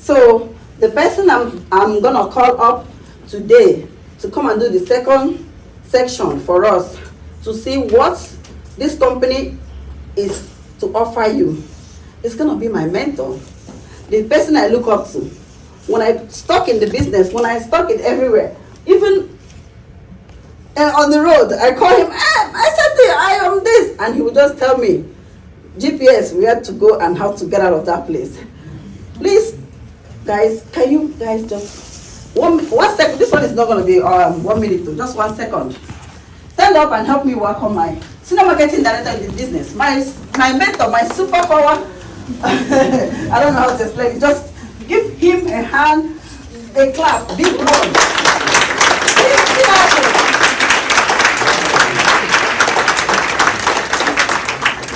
So the person I'm gonna call up today to come and do the second section for us to see what this company is to offer you. It's gonna be my mentor, the person I look up to. When I stuck in the business, when I stuck it everywhere, even on the road, I call him, I said, I am this, and he would just tell me, GPS, where to go and how to get out of that place. Please, guys, can you guys just, one second, this one is not going to be 1 minute, just 1 second. Stand up and help me welcome my senior marketing director in this business, my mentor, my superpower. I don't know how to explain it. Just give him a hand, a clap, big one.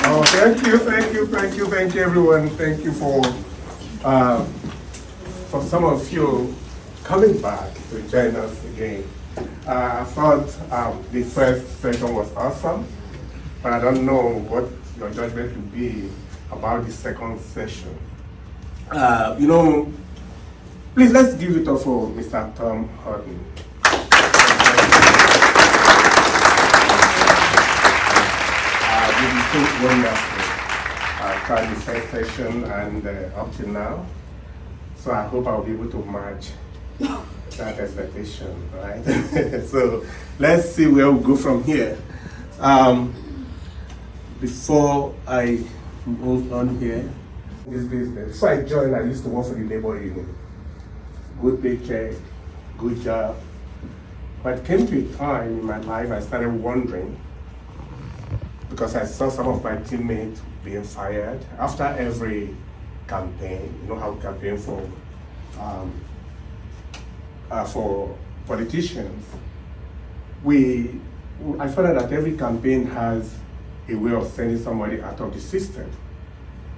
Oh, thank you, everyone. Thank you for some of you coming back to join us again. I thought the first session was awesome, but I don't know what your judgment will be about the second session. Please let's give it up for Mr. Tom Horton. This is so wonderful. I tried the first session and up to now, so I hope I'll be able to match that expectation, right? So let's see where we'll go from here. Before I move on here, this business. Before I joined, I used to work for the labor union. Good paycheck, good job. But it came to a time in my life I started wondering, because I saw some of my teammates being fired after every campaign. You know how we campaign for politicians. I found out that every campaign has a way of sending somebody out of the system.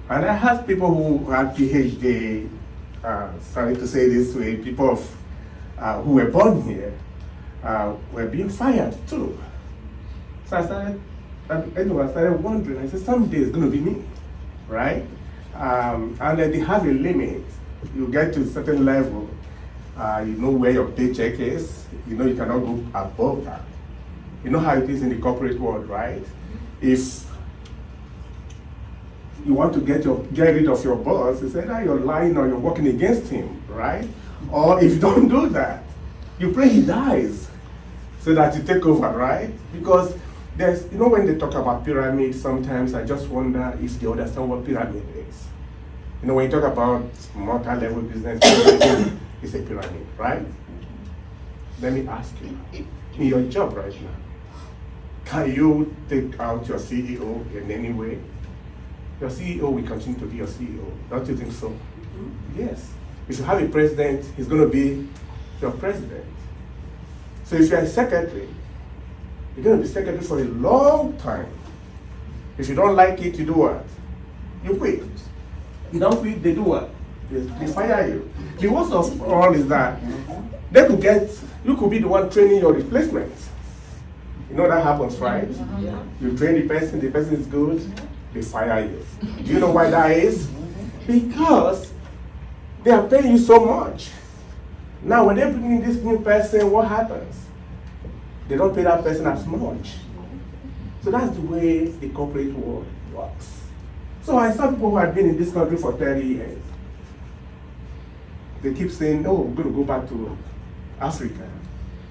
And I had people who had PhD, sorry to say this way, people who were born here were being fired too. So I started wondering, I said, someday it's going to be me, right? And then they have a limit. You get to a certain level, you know where your paycheck is, you know you cannot go above that. You know how it is in the corporate world, right? If you want to get rid of your boss, it's either you're lying or you're working against him, right? Or if you don't do that, you pray he dies so that you take over, right? Because there's, you know, when they talk about pyramid, sometimes I just wonder if they understand what pyramid is. You know, when you talk about multi-level business, it's a pyramid, right? Let me ask you, in your job right now, can you take out your CEO in any way? Your CEO will continue to be your CEO. Don't you think so? Mm-hmm. Yes. If you have a president, he's going to be your president. So if you're a secretary, you're going to be secretary for a long time. If you don't like it, you do what? You quit. You don't quit, they do what? They fire you. The worst of all is that you could be the one training your replacement. You know that happens, right? Yeah. You train the person is good, they fire you. Do you know why that is? Because they are paying you so much. Now, when they bring in this new person, what happens? They don't pay that person as much. So that's the way the corporate world works. So I saw people who had been in this country for 30 years. They keep saying, oh, I'm going to go back to Africa.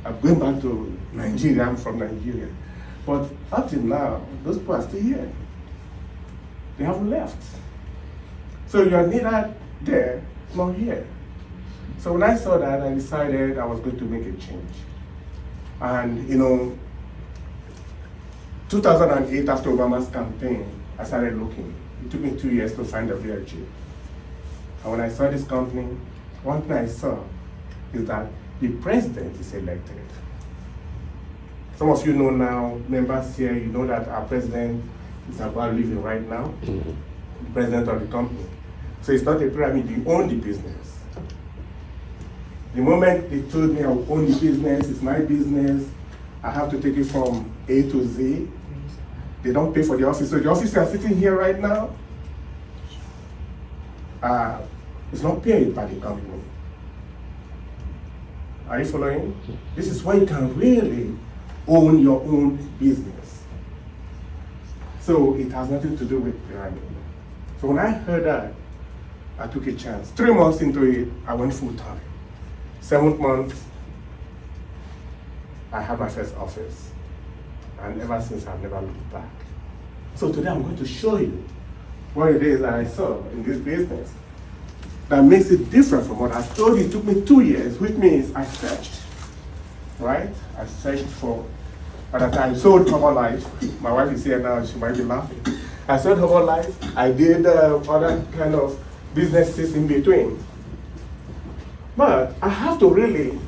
I'm going back to Nigeria, I'm from Nigeria. But up till now, those people are still here. They haven't left. So you're neither there nor here. So when I saw that, I decided I was going to make a change. And 2008, after Obama's campaign, I started looking. It took me 2 years to find a VLG. And when I saw this company, one thing I saw is that the president is elected. Some of you know now, members here, you know that our president is about living right now, the president of the company. So it's not a pyramid, you own the business. The moment they told me I would own the business, it's my business, I have to take it from A to Z. They don't pay for the office. So the office are sitting here right now. It's not paid by the company. Are you following? This is why you can really own your own business. So it has nothing to do with pyramid. So when I heard that, I took a chance. 3 months into it, I went full time. 7th month, I had my first office. And ever since, I've never looked back. So today I'm going to show you what it is that I saw in this business that makes it different from what I told you. It took me 2 years, which means I searched, right? I searched for, by the time I sold Herbalife, my wife is here now, she might be laughing. I sold Herbalife, I did other kind of businesses in between. But I have to really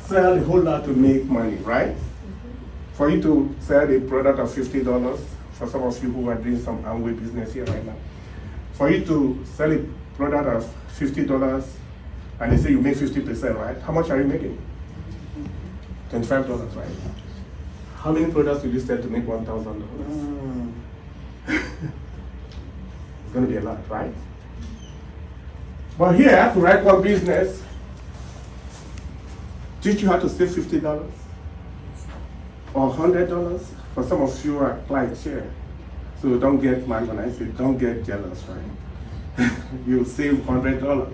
sell a whole lot to make money, right? For you to sell a product of $50, for some of you who are doing some Amway business here right now, for you to sell a product of $50 and they say you make 50%, right? How much are you making? $25, right? How many products will you sell to make $1,000? It's going to be a lot, right? But here, I have to write one business, teach you how to save $50 or $100. For some of you are clients here, so don't get mad when I say don't get jealous, right? You'll save $100.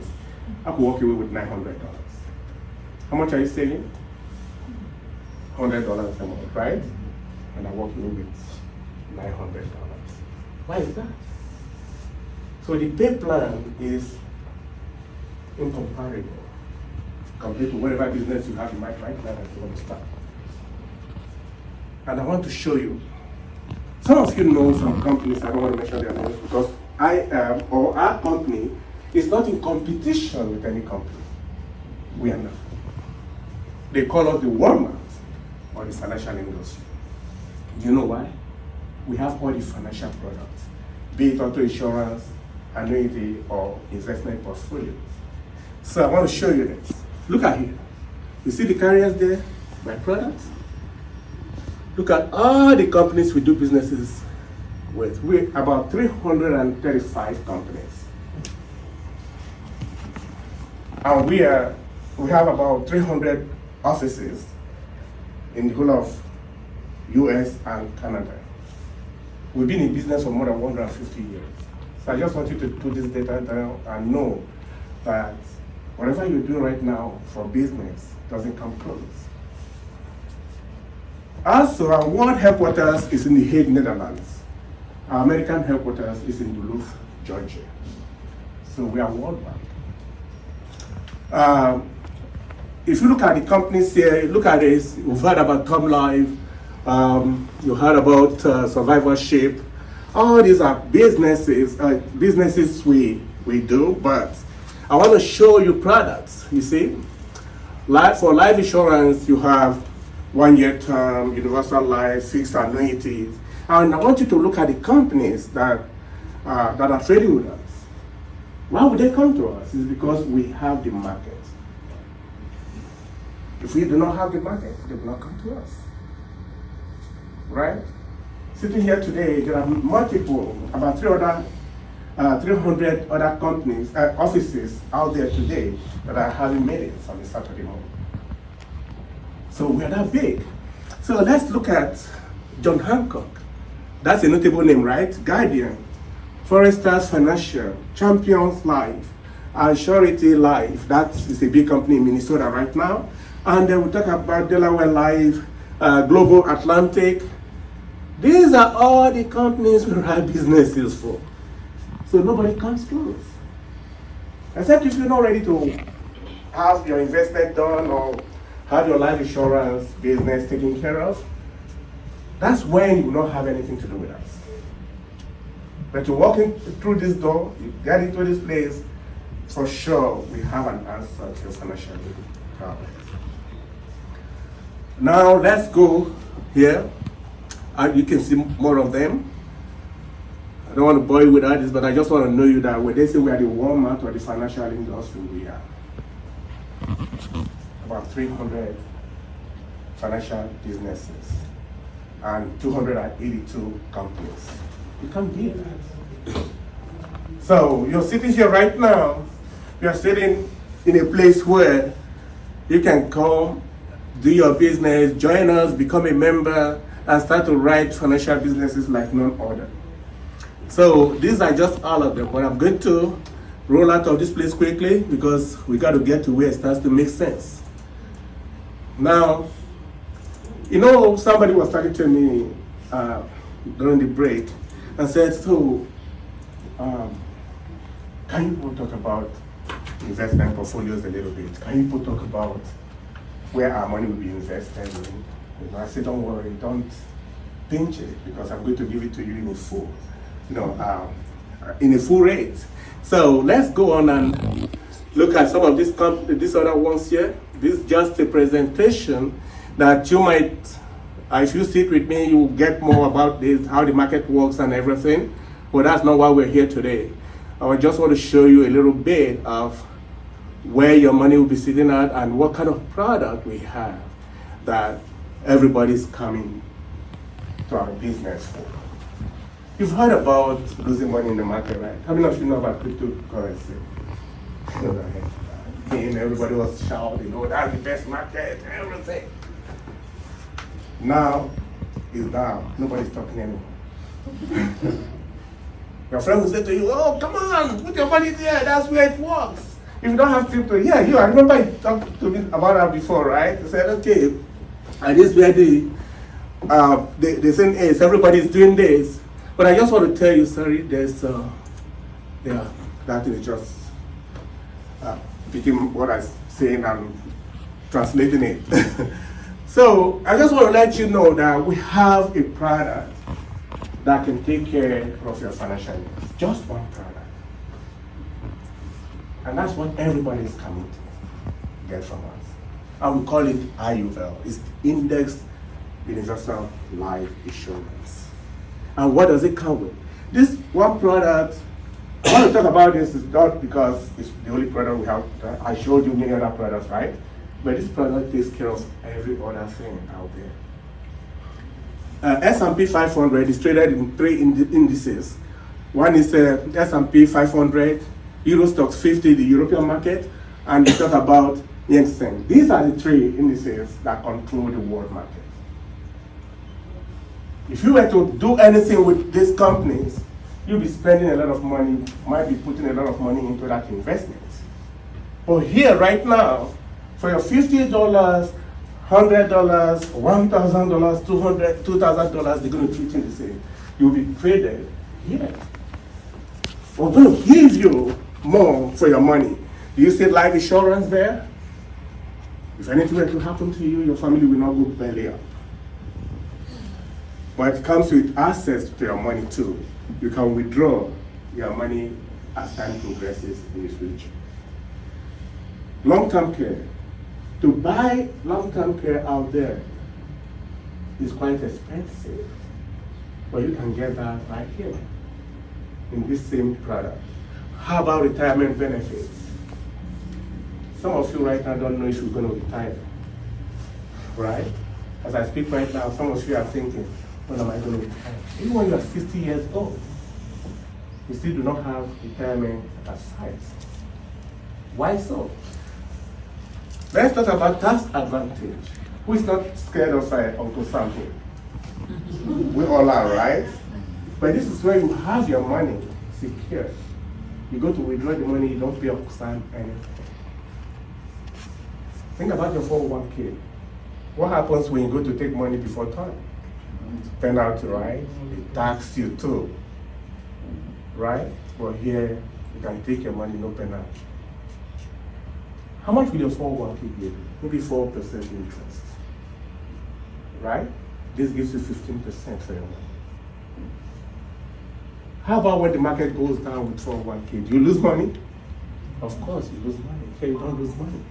I could walk away with $900. How much are you saving? $100 a month, right? And I walk away with $900. Why is that? So the pay plan is incomparable compared to whatever business you have in mind right now that you want to start. And I want to show you. Some of you know some companies, I don't want to mention their names because I am, or our company, is not in competition with any company. We are not. They call us the Walmart or the financial industry. Do you know why? We have all the financial products, be it auto insurance, annuity, or investment portfolios. So I want to show you this. Look at here. You see the carriers there? My products? Look at all the companies we do businesses with. We're about 335 companies. And we have about 300 offices in the whole of US and Canada. We've been in business for more than 150 years. So I just want you to put this data down and know that whatever you're doing right now for business doesn't come close. Also, our world headquarters is in The Hague, Netherlands. Our American headquarters is in Duluth, Georgia. So we are worldwide. If you look at the companies here, look at this. You've heard about Tom Life. You heard about survivorship. All these are businesses we do, but I want to show you products, you see. For life insurance, you have 1-year term, universal life, fixed annuities. And I want you to look at the companies that are trading with us. Why would they come to us? It's because we have the market. If we do not have the market, they will not come to us. Right? Sitting here today, there are multiple, about 300 other companies, offices out there today that are having meetings on a Saturday morning. So we're that big. So let's look at John Hancock. That's a notable name, right? Guardian, Foresters Financial, Champions Life, and Surety Life. That is a big company in Minnesota right now. And then we talk about Delaware Life, Global Atlantic. These are all the companies we write businesses for. So nobody comes close. Except if you're not ready to have your investment done or have your life insurance business taken care of, that's when you will not have anything to do with us. But you're walking through this door, you get into this place, for sure we have an answer to your financial problems. Now let's go here. You can see more of them. I don't want to bore you with all this, but I just want to know you that when they say we are the Walmart or the financial industry, we are about 300 financial businesses and 282 companies. You can't beat that. So you're sitting here right now You're sitting in a place where you can come, do your business, join us, become a member, and start to write financial businesses like none other. So these are just all of them, but I'm going to roll out of this place quickly because we got to get to where it starts to make sense. Now, somebody was talking to me during the break and said, so, can you people talk about investment portfolios a little bit? Can you people talk about where our money will be invested in? I said, don't worry, don't pinch it because I'm going to give it to you in a full, in a full rate. So let's go on and look at some of these other ones here. This is just a presentation that you might, if you sit with me, you will get more about this, how the market works and everything. But that's not why we're here today. I just want to show you a little bit of where your money will be sitting at and what kind of product we have that everybody's coming to our business for. You've heard about losing money in the market, right? How many of you know about cryptocurrency? Everybody was shouting, that's the best market, everything. Now it's down. Nobody's talking anymore. Your friend will say to you, oh, come on, put your money there. That's where it works. If you don't have crypto, I remember you talked to me about that before, right? You said, okay, and this where they saying, hey, everybody's doing this. But I just want to tell you, sorry, that is just picking what I'm saying and translating it. So I just want to let you know that we have a product that can take care of your financial needs. Just one product. And that's what everybody is coming to get from us. And we call it IUL. It's Indexed Universal Life Insurance. And what does it come with? This one product, I want to talk about this is not because it's the only product we have. I showed you many other products, right? But this product takes care of every other thing out there. S&P 500 is traded in 3 indices. One is S&P 500, Eurostoxx 50, the European market, and we talk about Jensen. These are the 3 indices that control the world market. If you were to do anything with these companies, you'll be spending a lot of money, might be putting a lot of money into that investment. But here, right now, for your $50, $100, $1,000, $2,000, they're going to treat you the same. You'll be traded here. We're going to give you more for your money. Do you see life insurance there? If anything were to happen to you, your family will not go belly up. But it comes with access to your money too. You can withdraw your money as time progresses in the future. Long-term care. To buy long-term care out there is quite expensive, but you can get that right here in this same product. How about retirement benefits? Some of you right now don't know if you're going to retire, right? As I speak right now, some of you are thinking, when am I going to retire? Even when you are 60 years old, you still do not have retirement aside. Why so? Let's talk about tax advantage. Who is not scared of Uncle Sam here? We all are, right? But this is where you have your money secure. You go to withdraw the money, you don't pay Uncle Sam anything. Think about your 401k. What happens when you go to take money before time? Penalty, right? They tax you too, right? But here, you can take your money, no penalty. How much will your 401k give you? Maybe 4% interest, right? This gives you 15% for your money. How about when the market goes down with 401k? Do you lose money? Of course, you lose money. Here, you don't lose money.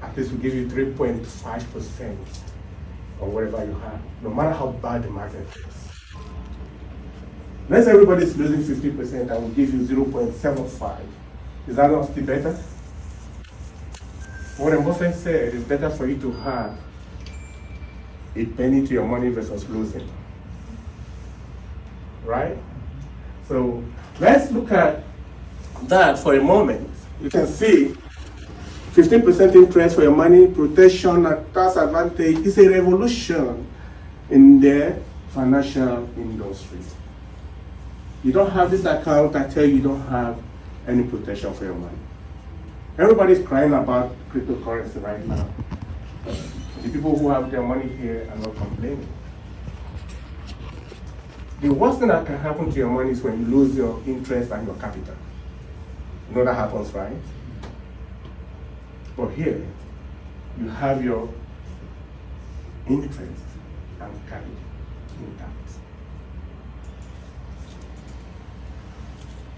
At least we give you 3.5% or whatever you have, no matter how bad the market is. Let's say everybody's losing 50%, I will give you 0.75. Is that not still better? Warren Buffett said it's better for you to have a penny to your money versus losing. Right? So let's look at that for a moment. You can see 15% interest for your money, protection, and tax advantage is a revolution in the financial industry. You don't have this account, I tell you don't have any protection for your money. Everybody's crying about cryptocurrency right now. The people who have their money here are not complaining. The worst thing that can happen to your money is when you lose your interest and your capital. You know that happens, right? But here, you have your interest and capital intact.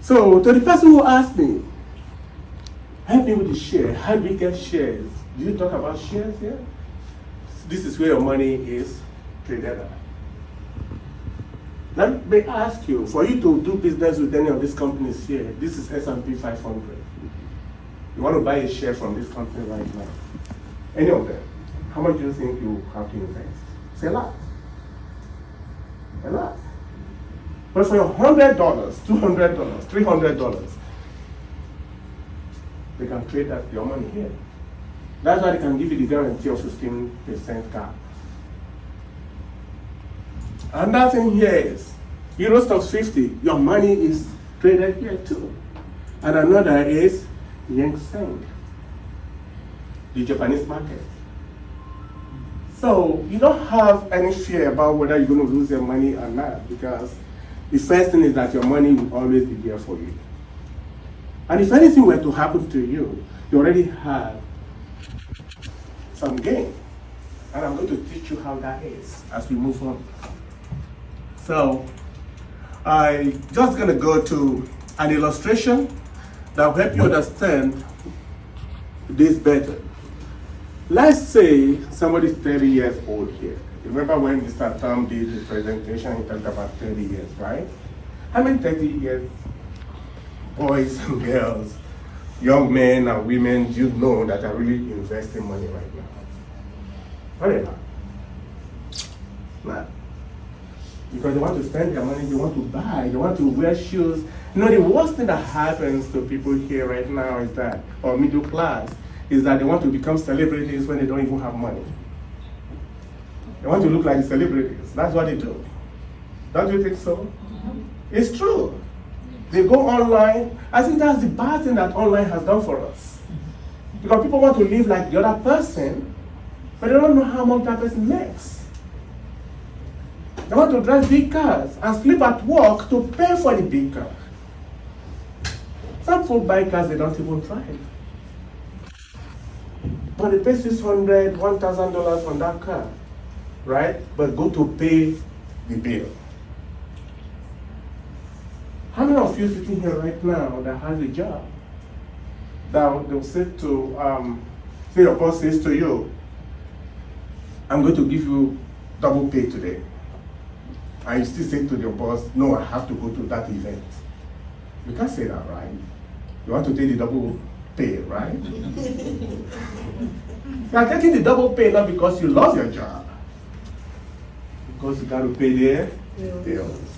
So, to the person who asked me, help me with the share, how do we get shares? Did you talk about shares here? This is where your money is traded at. Let me ask you, for you to do business with any of these companies here, this is S&P 500. You want to buy a share from this company right now, any of them, how much do you think you have to invest? It's a lot. A lot. But for your $100, $200, $300, they can trade that your money here. That's why they can give you the guarantee of 15% cap. Another thing here is, Euro Stocks 50, your money is traded here too. And another is Yen Seng, the Japanese market. So you don't have any fear about whether you're going to lose your money or not, because the first thing is that your money will always be there for you. And if anything were to happen to you, you already have some gain. And I'm going to teach you how that is as we move on. So I'm just going to go to an illustration that will help you understand this better. Let's say somebody's 30 years old here. Remember when Mr. Tom did his presentation, he talked about 30 years, right? How many 30 years boys and girls, young men and women, you know that are really investing money right now? Not a lot. Not. Because they want to spend their money, they want to buy, they want to wear shoes. You know, the worst thing that happens to people here right now is that, or middle class, is that they want to become celebrities when they don't even have money. They want to look like celebrities. That's what they do. Don't you think so? It's true. They go online. I think that's the bad thing that online has done for us. Because people want to live like the other person, but they don't know how much that person makes. They want to drive big cars and sleep at work to pay for the big car. Some folk buy cars they don't even drive. But they pay $600, $1,000 on that car, right? But go to pay the bill. How many of you sitting here right now that has a job that they'll say to, say your boss says to you, I'm going to give you double pay today. And you still say to your boss, no, I have to go to that event. You can't say that, right? You want to take the double pay, right? You are taking the double pay not because you love your job, because you got to pay their bills.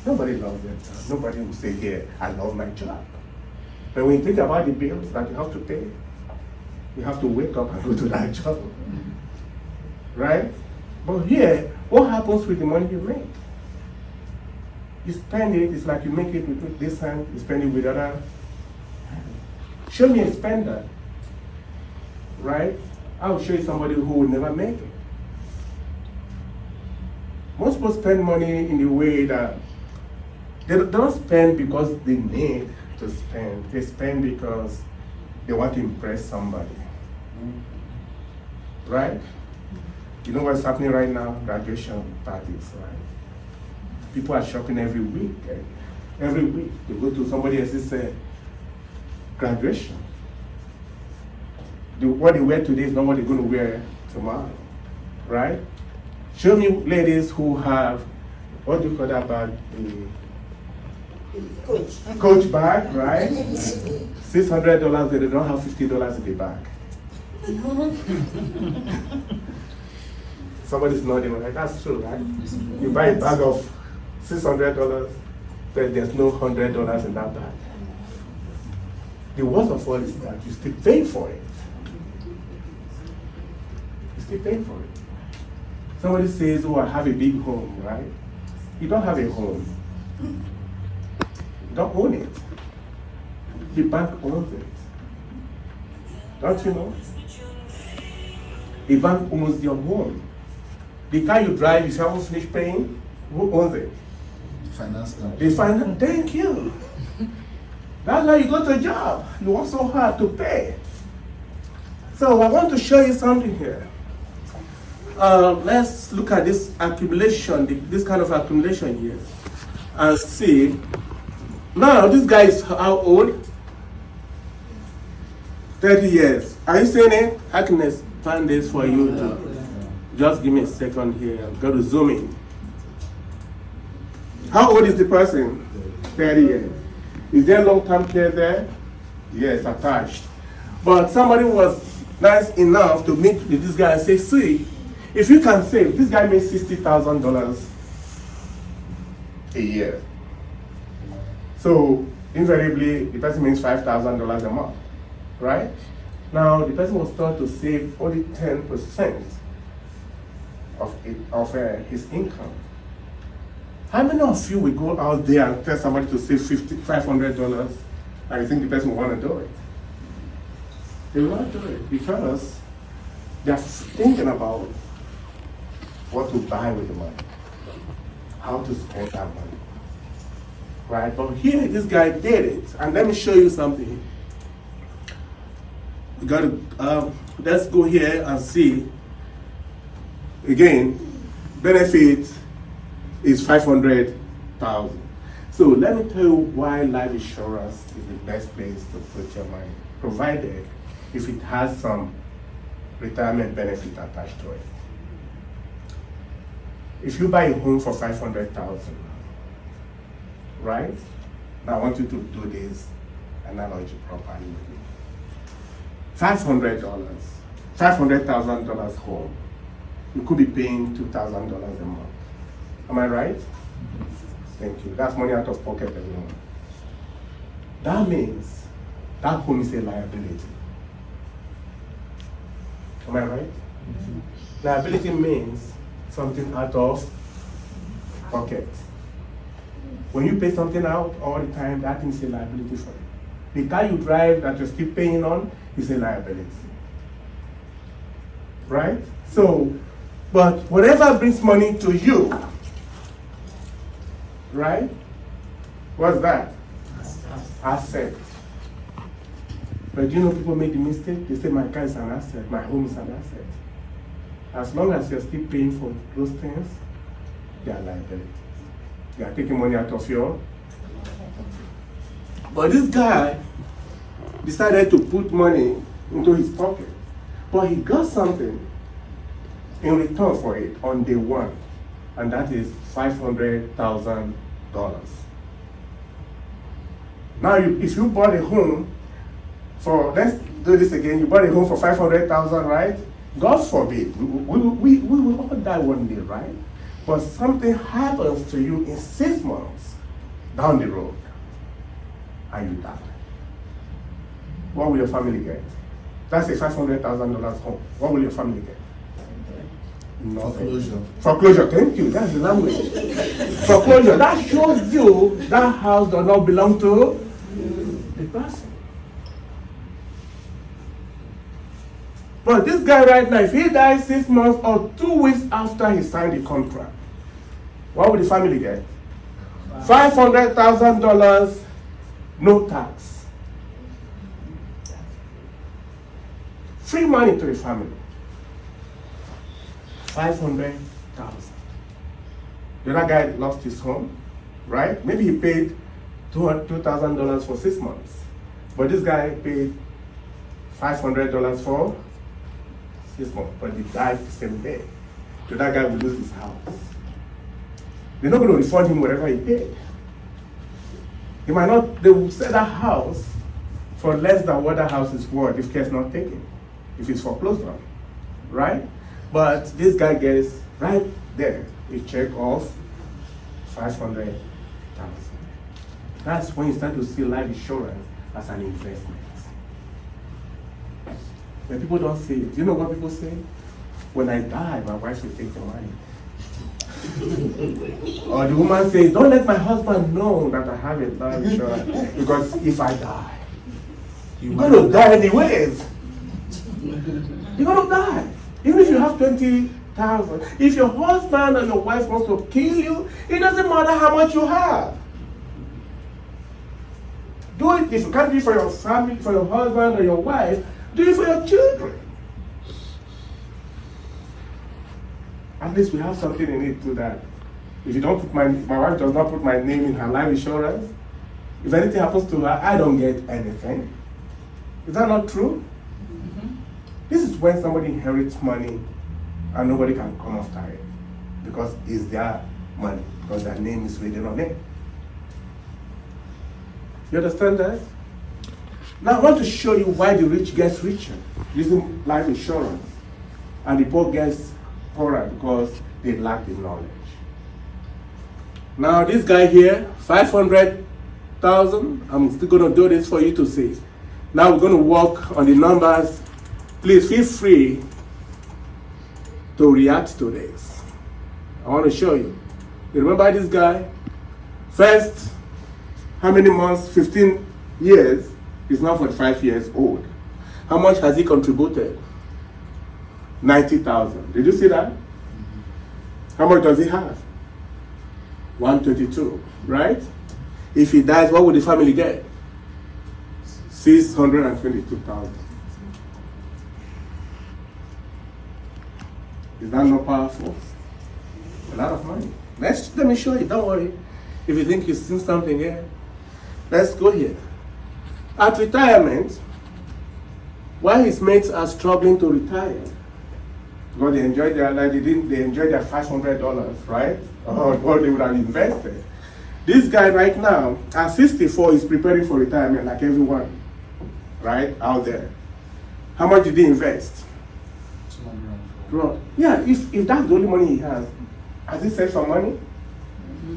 Nobody loves their job. Nobody will say, here, I love my job. But when you think about the bills that you have to pay, you have to wake up and go to that job. Right? But here, what happens with the money you make? You spend it, it's like you make it with this hand, you spend it with the other. Show me a spender. Right? I will show you somebody who will never make it. Most people spend money in the way that they don't spend because they need to spend. They spend because they want to impress somebody. Right? You know what's happening right now? Graduation parties, right? People are shopping every week. Every week they go to somebody else's graduation. What they wear today is not what they're going to wear tomorrow, right? Show me ladies who have, what do you call that bag? Coach bag, right? $600, they don't have $50 in the bag. Somebody's nodding, right? That's true, right? You buy a bag of $600, but there's no $100 in that bag. the worst of all is that you still pay for it. You still pay for it. Somebody says, oh, I have a big home, right? You don't have a home. You don't own it. The bank owns it. Don't you know? The bank owns your home. The car you drive, if you haven't finished paying, who owns it? Finance The finance. Thank you. That's why you go to a job. You work so hard to pay. So I want to show you something here. Let's look at this accumulation, this kind of accumulation here, and see. Now, this guy is how old? 30 years. Are you seeing it? I can find this for you too. Just give me a second here. I've got to zoom in. How old is the person? 30 years. Is there long-term care there? Yes, attached. But somebody was nice enough to meet with this guy and say, see, if you can save, this guy makes $60,000 a year. So invariably, the person makes $5,000 a month, right? Now, the person was taught to save only 10% of his income. How many of you will go out there and tell somebody to save $500 and you think the person will want to do it? They will not do it because they are thinking about what to buy with the money, how to spend that money. Right? But here, this guy did it. And let me show you something. We got to, let's go here and see. Again, benefit is $500,000. So let me tell you why life insurance is the best place to put your money, provided if it has some retirement benefit attached to it. If you buy a home for $500,000, right? Now I want you to do this analogy properly with me. $500,000 home. You could be paying $2,000 a month. Am I right? Thank you. That's money out of pocket every month. That means that home is a liability. Am I right? Mm-hmm. Liability means something out of pocket. When you pay something out all the time, that thing is a liability for you. The car you drive that you're still paying on is a liability. Right? So, but whatever brings money to you, right? What's that? Asset. But you know, people make the mistake. They say, my car is an asset, my home is an asset. As long as you're still paying for those things, they are liability. They are taking money out of your. But this guy decided to put money into his pocket. But he got something in return for it on day one, and that is $500,000. Now, if you bought a home for, let's do this again, you bought a home for $500,000, right? God forbid, we will all die one day, right? But something happens to you in 6 months down the road, and you die. What will your family get? That's a $500,000 home. What will your family get? Foreclosure. Foreclosure, thank you. That's the language. Foreclosure. That shows you that house does not belong to the person. But this guy right now, if he dies 6 months or 2 weeks after he signed the contract, what will the family get? $500,000, no tax. Free money to the family. $500,000. The other guy lost his home, right? Maybe he paid $2,000 for 6 months. But this guy paid $500 for 6 months, but he died the same day. So that guy will lose his house. They're not going to refund him whatever he paid. He might not, they will sell that house for less than what that house is worth if care is not taken, if it's foreclosed on, right? But this guy gets right there a check of $500,000. That's when you start to see life insurance as an investment. But people don't say it. You know what people say? When I die, my wife will take the money. Or the woman says, don't let my husband know that I have a life insurance, because if I die, you're going to die anyways. You're going to die. Even if you have 20,000. If your husband or your wife wants to kill you, it doesn't matter how much you have. Do it. If you can't do it for your family, for your husband or your wife, do it for your children. At least we have something in it to that. If you don't put my wife does not put my name in her life insurance, if anything happens to her, I don't get anything. Is that not true? Mm-hmm. This is when somebody inherits money and nobody can come after it because it's their money, because their name is written on it. You understand that? Now I want to show you why the rich gets richer using life insurance and the poor gets poorer because they lack the knowledge. Now this guy here, 500,000, I'm still going to do this for you to see. Now we're going to work on the numbers. Please feel free to react to this. I want to show you. You remember this guy? First, how many months? 15 years. He's now 45 years old. How much has he contributed? 90,000. Did you see that? How much does he have? 122, right? If he dies, what would the family get? 622,000. Is that not powerful? A lot of money. Let me show you. Don't worry. If you think you've seen something here, let's go here. At retirement, while his mates are struggling to retire, because they enjoyed their life, they enjoyed their $500, right? Or what they would have invested. This guy right now, at 64, is preparing for retirement like everyone, right, out there. How much did he invest? 200. Yeah, if that's the only money he has he saved some money?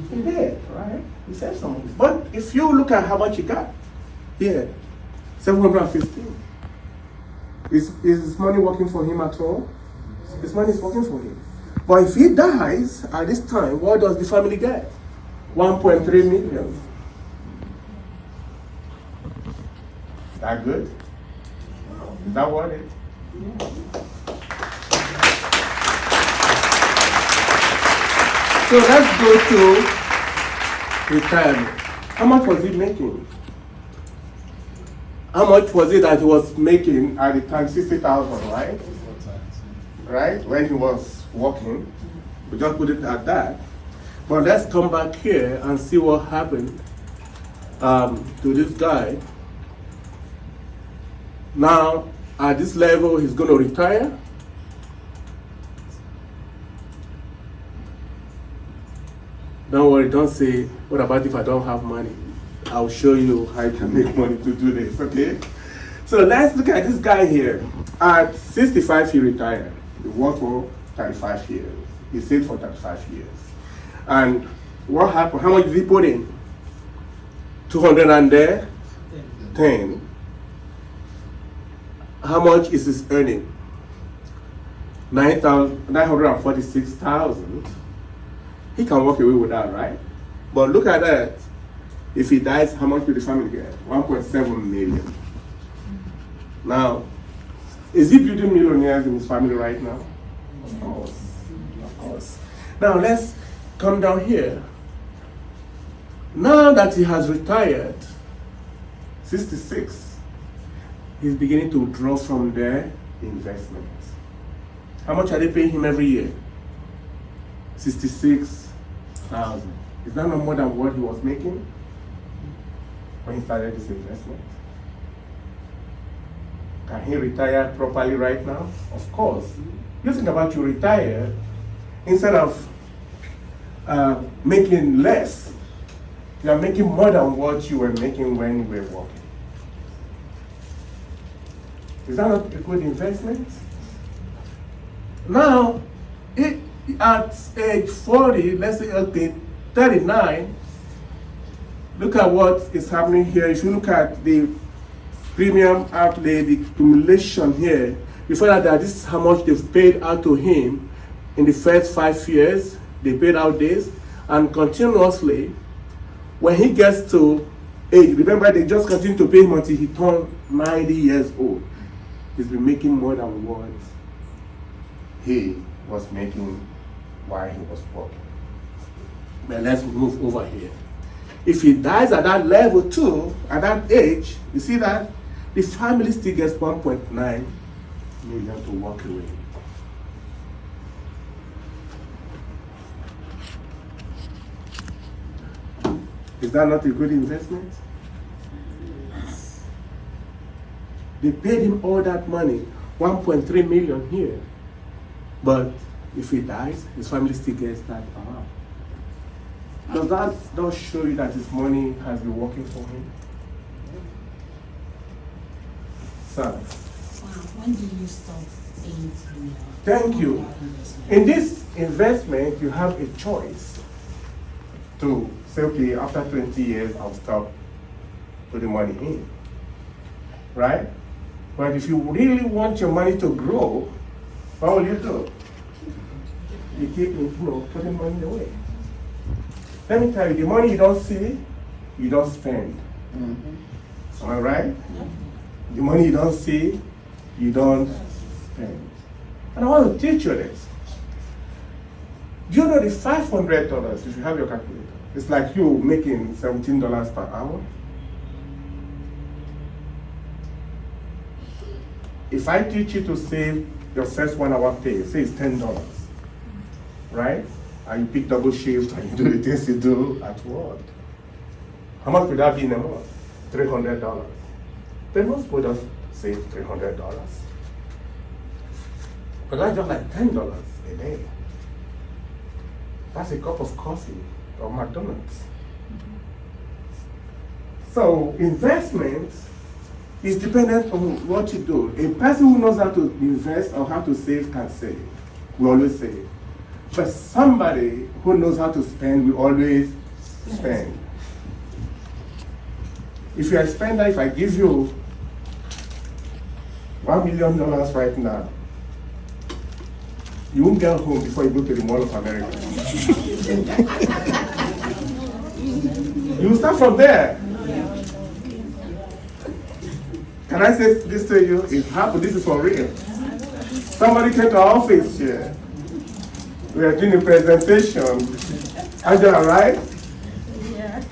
He did, right? He saved some money. But if you look at how much he got, here, 715. Is his money working for him at all? His money is working for him. But if he dies at this time, what does the family get? 1.3 million. Is that good? Is that worth it? Yeah. So let's go to retirement. How much was he making? How much was it that he was making at the time? 60,000, right? Right? When he was working. We just put it at that. But let's come back here and see what happened to this guy. Now, at this level, he's going to retire. Don't worry, don't say, what about if I don't have money? I'll show you how you can make money to do this, okay? So let's look at this guy here. At 65, he retired. He worked for 35 years. He saved for 35 years. And what happened? How much did he put in? 200 and there? 10. How much is his earning? 946,000. He can walk away with that, right? But look at that. If he dies, how much will the family get? 1.7 million. Now, is he building millionaires in his family right now? Of course. Of course. Now, let's come down here. Now that he has retired, 66, he's beginning to draw from their investments. How much are they paying him every year? 66,000. Is that not more than what he was making when he started this investment? Can he retire properly right now? Of course. You think about you retire, instead of making less, you are making more than what you were making when you were working. Is that not a good investment? Now, at age 40, let's say 39, look at what is happening here. If you look at the premium outlay, the accumulation here, you find out that this is how much they've paid out to him in the first 5 years. They paid out this, and continuously, when he gets to age, remember they just continue to pay him until he turned 90 years old. He's been making more than what he was making while he was working. But let's move over here. If he dies at that level too, at that age, you see that the family still gets 1.9 million to walk away. Is that not a good investment? They paid him all that money, 1.3 million here. But if he dies, his family still gets that amount. Does that not show you that his money has been working for him? So, when do you stop paying premium? Thank you. In this investment, you have a choice to say, okay, after 20 years, I'll stop putting money in. Right? But if you really want your money to grow, what will you do? You keep putting money away. Let me tell you, the money you don't see, you don't spend. Mm-hmm. Am I right? Yeah. The money you don't see, you don't spend. And I want to teach you this. Do you know the $500, if you have your calculator, it's like you making $17 per hour? If I teach you to save your first 1 hour pay, say it's $10, right? And you pick double shift and you do the things you do at work. How much would that be in a month? $300. But most people just save $300. But that's just like $10 a day. That's a cup of coffee or McDonald's. So investment is dependent on what you do. A person who knows how to invest or how to save can save. We always save. But somebody who knows how to spend will always spend. If you're a spender, if I give you $1 million right now, you won't get home before you go to the Mall of America. You start from there. Can I say this to you? It happened. This is for real. Somebody came to our office here. We are doing a presentation. Angela, right? Yeah.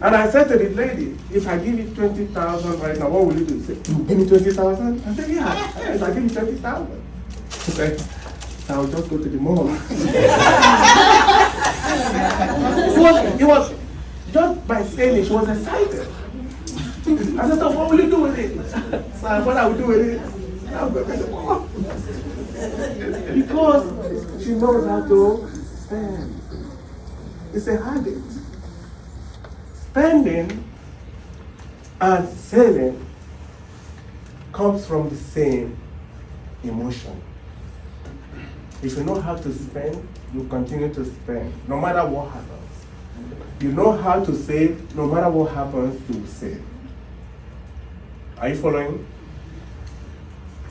And I said to the lady, if I give you 20,000 right now, what will you do? She said, you give me 20,000? I said, yeah. If I give you 20,000. She said, I'll just go to the mall. It was just by saying it, she was excited. I said, so what will you do with it? So what I will do with it? I'll go to the mall. Because she knows how to spend. It's a habit. Spending and saving comes from the same emotion. If you know how to spend, you continue to spend, no matter what happens. You know how to save, no matter what happens, you will save. Are you following?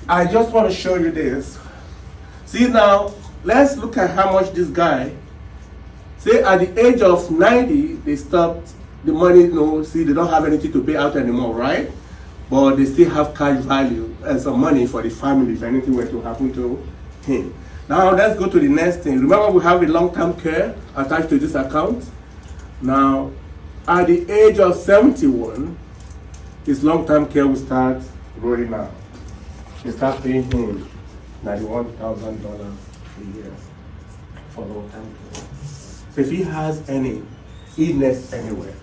I just want to show you this. See now, let's look at how much this guy, say at the age of 90, they stopped the money, see they don't have anything to pay out anymore, right? But they still have cash value and some money for the family if anything were to happen to him. Now let's go to the next thing. Remember we have a long-term care attached to this account? Now, at the age of 71, his long-term care will start rolling out. They start paying him $91,000 a year for long-term care. So if he has any illness anywhere,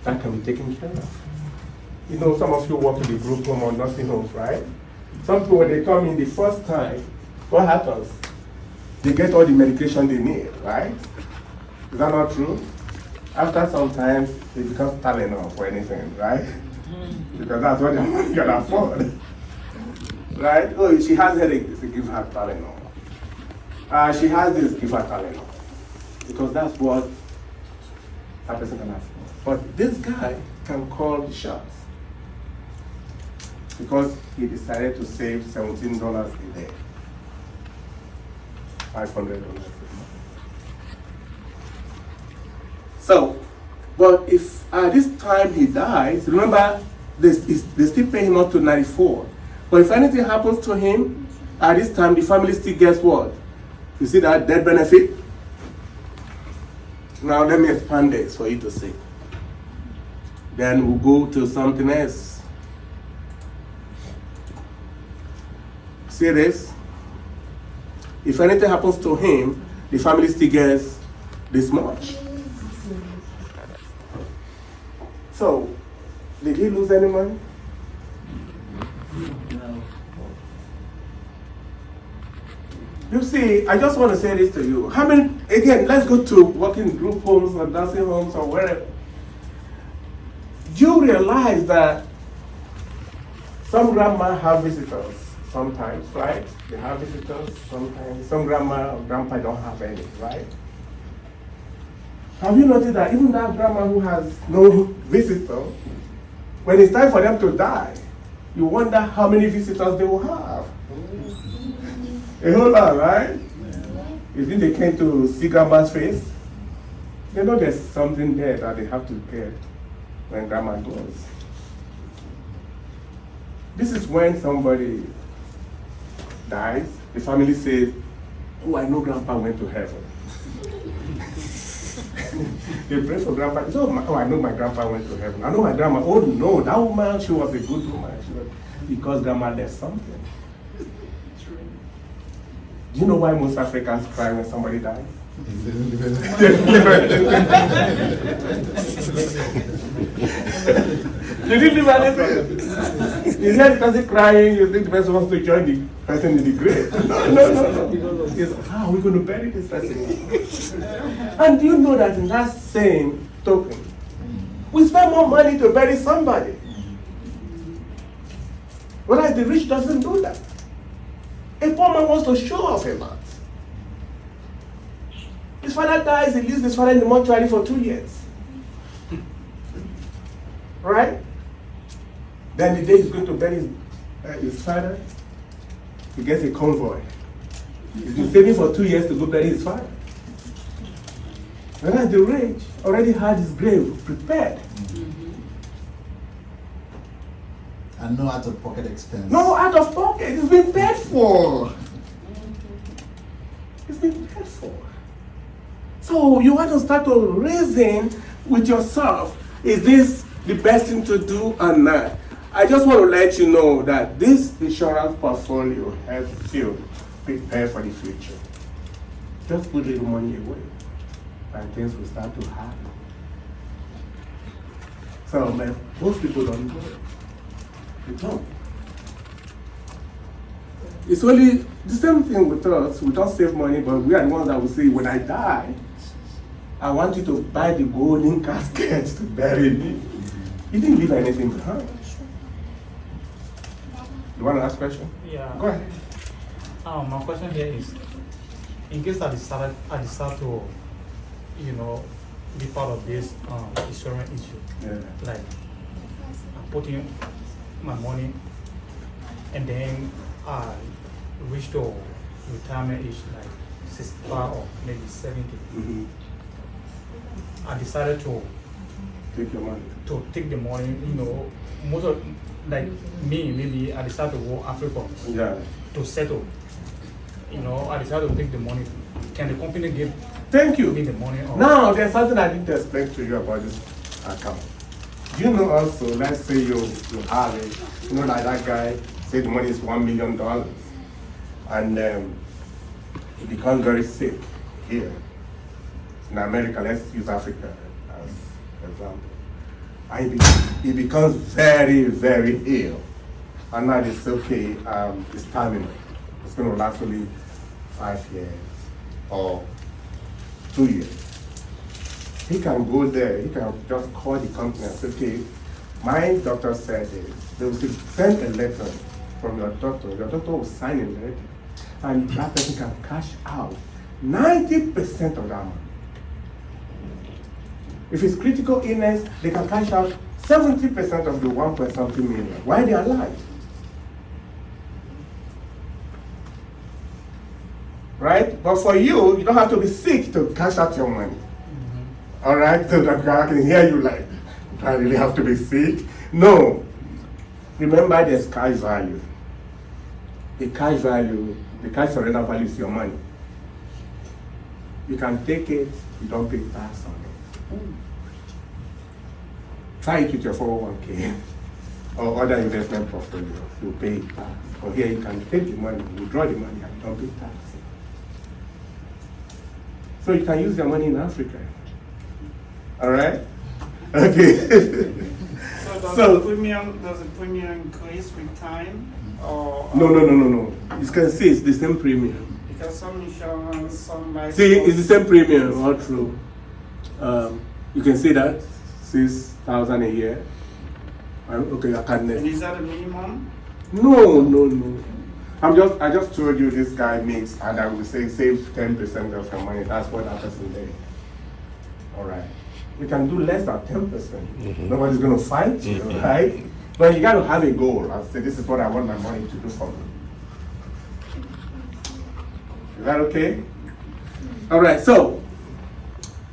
that can be taken care of. You know, some of you work in the group home or nursing homes, right? Some people, when they come in the first time, what happens? They get all the medication they need, right? Is that not true? After some time, they become Tylenol for anything, right? Because that's what their money can afford. Right? Oh, she has headache, they give her Tylenol. She has this, give her Tylenol. Because that's what that person can afford. But this guy can call the shots. because he decided to save $17 a day, $500 a month. So, but if at this time he dies, remember they still pay him up to 94. But if anything happens to him, at this time the family still gets what? You see that death benefit? Now let me expand this for you to see. Then we'll go to something else. See this? If anything happens to him, the family still gets this much. So, did he lose any money? No. You see, I just want to say this to you. How many, again, let's go to working group homes or nursing homes or wherever. Do you realize that some grandma have visitors sometimes, right? They have visitors sometimes. Some grandma or grandpa don't have any, right? Have you noticed that even that grandma who has no visitor, when it's time for them to die, you wonder how many visitors they will have? A whole lot, right? You think they came to see grandma's face? They know there's something there that they have to get when grandma goes. This is when somebody dies, the family says, oh, I know grandpa went to heaven. They pray for grandpa. Oh, I know my grandpa went to heaven. I know my grandma. Oh no, that woman, she was a good woman. Because grandma left something. Do you know why most Africans cry when somebody dies? You didn't leave anything. You hear the person crying, you think the person wants to join the person in the grave. No. It's, how are we going to bury this person? And do you know that in that same token, we spend more money to bury somebody. Whereas the rich doesn't do that. A poor man wants to show off a lot. His father dies, he leaves his father in the mortuary for 2 years. Right? Then the day he's going to bury his father, he gets a convoy. He's been saving for 2 years to go bury his father. Whereas the rich already had his grave prepared. And no out-of-pocket expense. No out of pocket, it's been paid for. It's been paid for. So you want to start to reason with yourself, is this the best thing to do or not? I just want to let you know that this insurance portfolio helps you prepare for the future. Just put little money away and things will start to happen. So man, most people don't do it. They don't. It's only the same thing with us. We don't save money, but we are the ones that will say, when I die, I want you to buy the golden casket to bury me. You didn't leave anything behind. You want to ask a question? Yeah. Go ahead. My question here is, in case I decide to, be part of this insurance issue, Yeah. like I put in my money, and then I reach to retirement age like 65 or maybe 70. Mm-hmm. I decided to Take your money. take the money. Most of like me, maybe I decided to go Africa Yeah. to settle. I decided to take the money. Can the company give Thank you. me the money? Or Now, there's something I didn't explain to you about this account. Do you know also, let's say you have it, like that guy said the money is $1 million, and he becomes very sick here. In America, let's use Africa as an example. And he becomes very, very ill. And now it's okay, it's terminal. It's going to last only 5 years or 2 years. He can go there, he can just call the company and say, okay, my doctor said this. They will send a letter from your doctor will sign a letter, and that person can cash out 90% of that money. If it's critical illness, they can cash out 70% of the 1 point something million while they are alive. right? But for you, you don't have to be sick to cash out your money. All right, so that I can hear you like, do I really have to be sick? No. Remember, there's cash value. The cash surrender value is your money. You can take it, you don't pay tax on it. Try it with your 401k or other investment portfolio. You pay tax. Or here you can take the money, withdraw the money, and you don't pay tax. So you can use your money in Africa. All right? Okay. So does the premium increase with time? Or No. You can see it's the same premium. because some insurance, some life. See, it's the same premium all through. You can see that 6,000 a year. Okay, I can't. And is that a minimum? No. I just told you this guy makes, and I will say save 10% of your money. That's what that person did. All right. You can do less than 10%. Nobody's going to fight you, right? But you got to have a goal. I say, this is what I want my money to do for me. Is that okay? All right. So,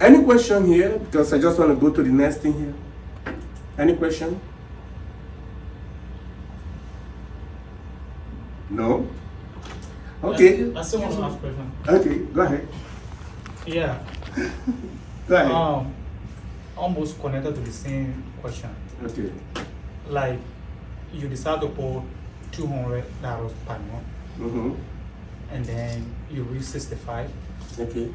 any question here? Because I just want to go to the next thing here. Any question? No? Okay. I still want to ask a question. Okay, go ahead. Yeah. Go ahead. Almost connected to the same question. Okay. Like, you decide to put $200 per month, Mm-hmm. and then you reach 65 Okay.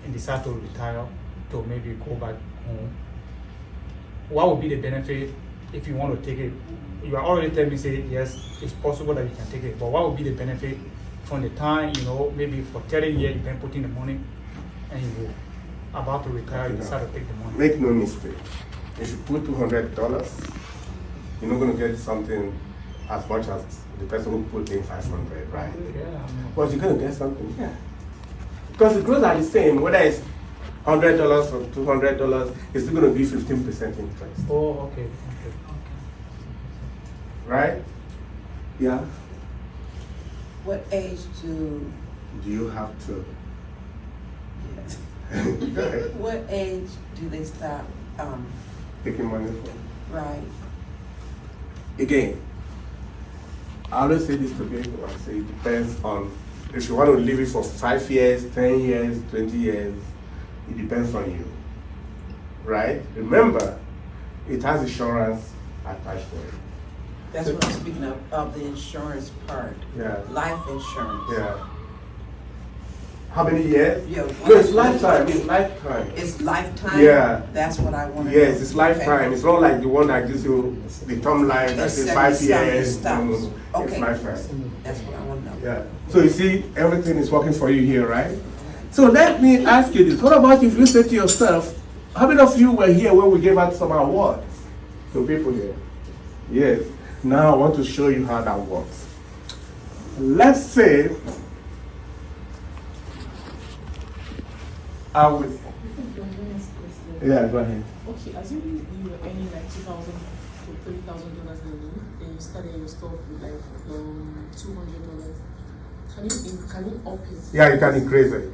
and decide to retire to maybe go back home. What would be the benefit if you want to take it? You are already telling me, say, yes, it's possible that you can take it, but what would be the benefit from the time, maybe for 30 years you've been putting the money and you about to retire, you decide to take the money? Make no mistake. If you put $200, you're not going to get something as much as the person who put in 500, right? Yeah, But you're going to get something, yeah. Because the growth are the same, whether it's $100 or $200, it's still going to be 15% interest, Oh, okay. right? Yeah. What age do You have to. yes. Go ahead. What age do they stop? Taking money from. Right. Again, I always say this to people. I say it depends on if you want to live it for 5 years, 10 years, 20 years. It depends on you, right? Remember, it has insurance attached to it. That's what I'm speaking of the insurance part. Yeah. Life insurance. Yeah. How many years? Yeah. No, it's lifetime. It's lifetime. It's lifetime? Yeah. That's what I want to know. Yes, it's lifetime. It's not like the one that gives you the term life that It's says 70 5 years. something No. stops. It's Okay. lifetime. That's what I want to know. Yeah. So you see, everything is working for you here, right? So let me ask you this. What about if you say to yourself, how many of you were here when we gave out some awards to people here? Yes. Now I want to show you how that works. Let's say I would. Yeah, go ahead. Okay, assuming you were earning like $2,000 to $3,000 a week, and you started your store with like $200. Can you up it? Yeah, you can increase it.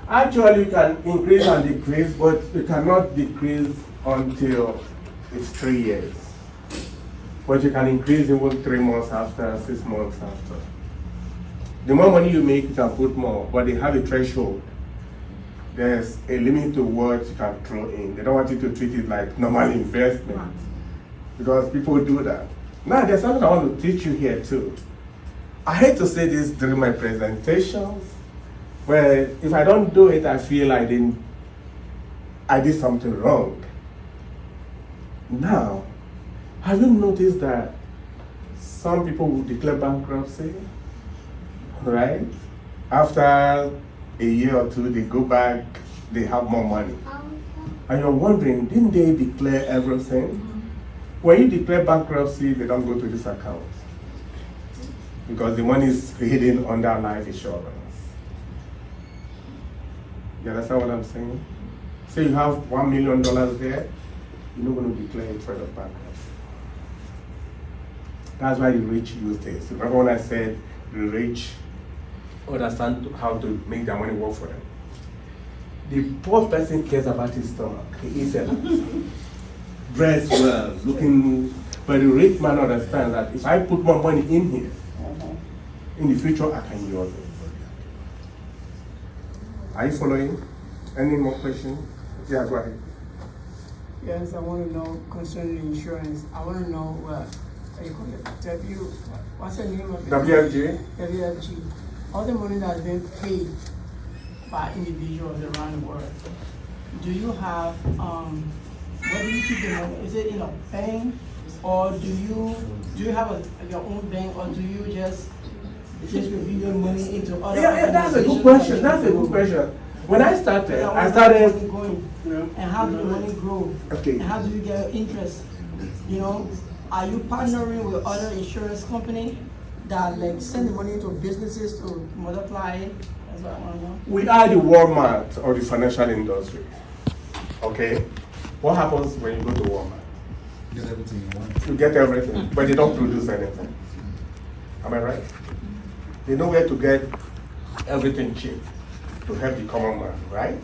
Actually, you can increase and decrease, but you cannot decrease until it's 3 years. But you can increase even 3 months after, 6 months after. The more money you make, you can put more, but they have a threshold. There's a limit to what you can throw in. They don't want you to treat it like normal investment, because people do that. Now, there's something I want to teach you here too. I hate to say this during my presentations, but if I don't do it, I feel I did something wrong. Now, have you noticed that some people will declare bankruptcy, right? After a year or two, they go back, they have more money. And you're wondering, didn't they declare everything? When you declare bankruptcy, they don't go to this account, because the money is hidden under life insurance. You understand what I'm saying? Say you have $1 million there, you're not going to declare it for the bankruptcy. That's why the rich use this. Remember when I said the rich understand how to make their money work for them. The poor person cares about his stomach. He eats a lot. Dressed well, looking, but the rich man understands that if I put more money in here, in the future I can use it. Are you following? Any more questions? Yeah, go ahead. Yes, I want to know concerning insurance. I want to know what you call it, what's the name of it? WFG? WFG. All the money that's been paid by individuals around the world. Do you have, where do you keep the money? Is it in a bank? Or do you have your own bank, or do you just review your money into other Yeah, that's a good question. That's a good question. When I started, going, and how do the money grow? Okay. And how do you get interest? You know, are you partnering with other insurance company that like send the money to businesses to multiply it? That's what I want to know. We are the Walmart of the financial industry. Okay? What happens when you go to Walmart? Get everything you want. You get everything, but they don't produce anything. Am I right? They know where to get everything cheap to help the common man, right?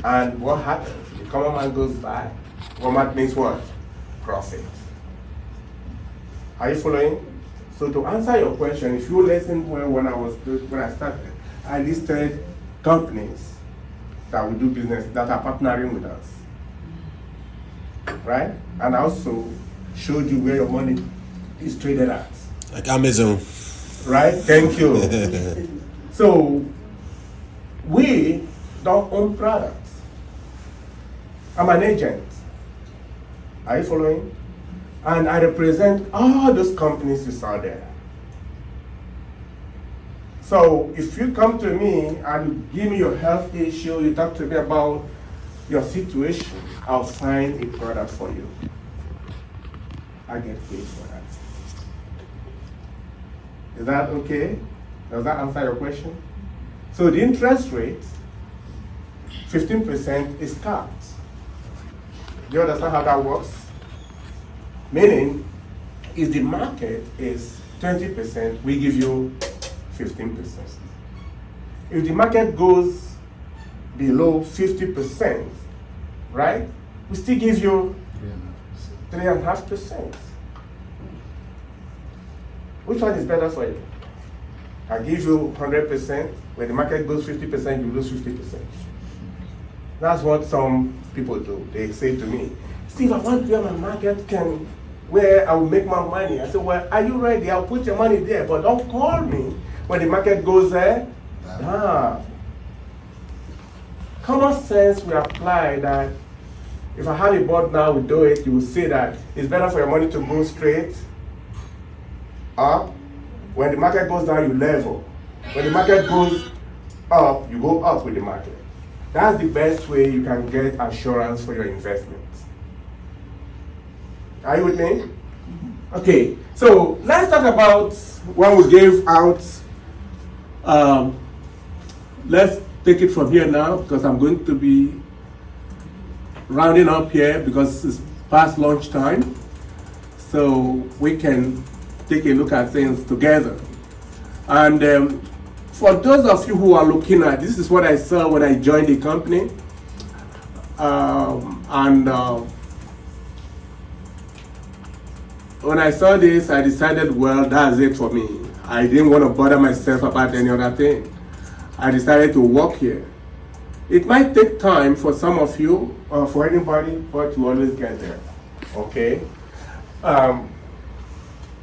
And what happens? The common man goes back. Walmart means what? Profit. Are you following? So to answer your question, if you listen well when I started, I listed companies that will do business that are partnering with us, right? And I also showed you where your money is traded at. Like Amazon. Right? Thank you. So we don't own products. I'm an agent. Are you following? And I represent all those companies you saw there. So if you come to me and you give me your health issue, you talk to me about your situation, I'll find a product for you. I get paid for that. Is that okay? Does that answer your question? So the interest rate, 15% is capped. Do you understand how that works? Meaning, if the market is 20%, we give you 15%. If the market goes below 50%, right, we still give you 3.5%. Which one is better for you? I give you 100%, when the market goes 50%, you lose 50%. That's what some people do. They say to me, Steve, I want where my market can, where I will make my money. I say, well, are you ready? I'll put your money there, but don't call me when the market goes there. Common sense will apply that if I have a board now, we do it, you will say that it's better for your money to go straight up. When the market goes down, you level. When the market goes up, you go up with the market. That's the best way you can get assurance for your investments. Are you with me? Okay, so let's talk about when we gave out. Let's take it from here now because I'm going to be rounding up here because it's past lunch time. So we can take a look at things together. And for those of you who are looking at, this is what I saw when I joined the company. When I saw this, I decided, well, that's it for me. I didn't want to bother myself about any other thing. I decided to work here. It might take time for some of you, or for anybody, but you always get there, okay?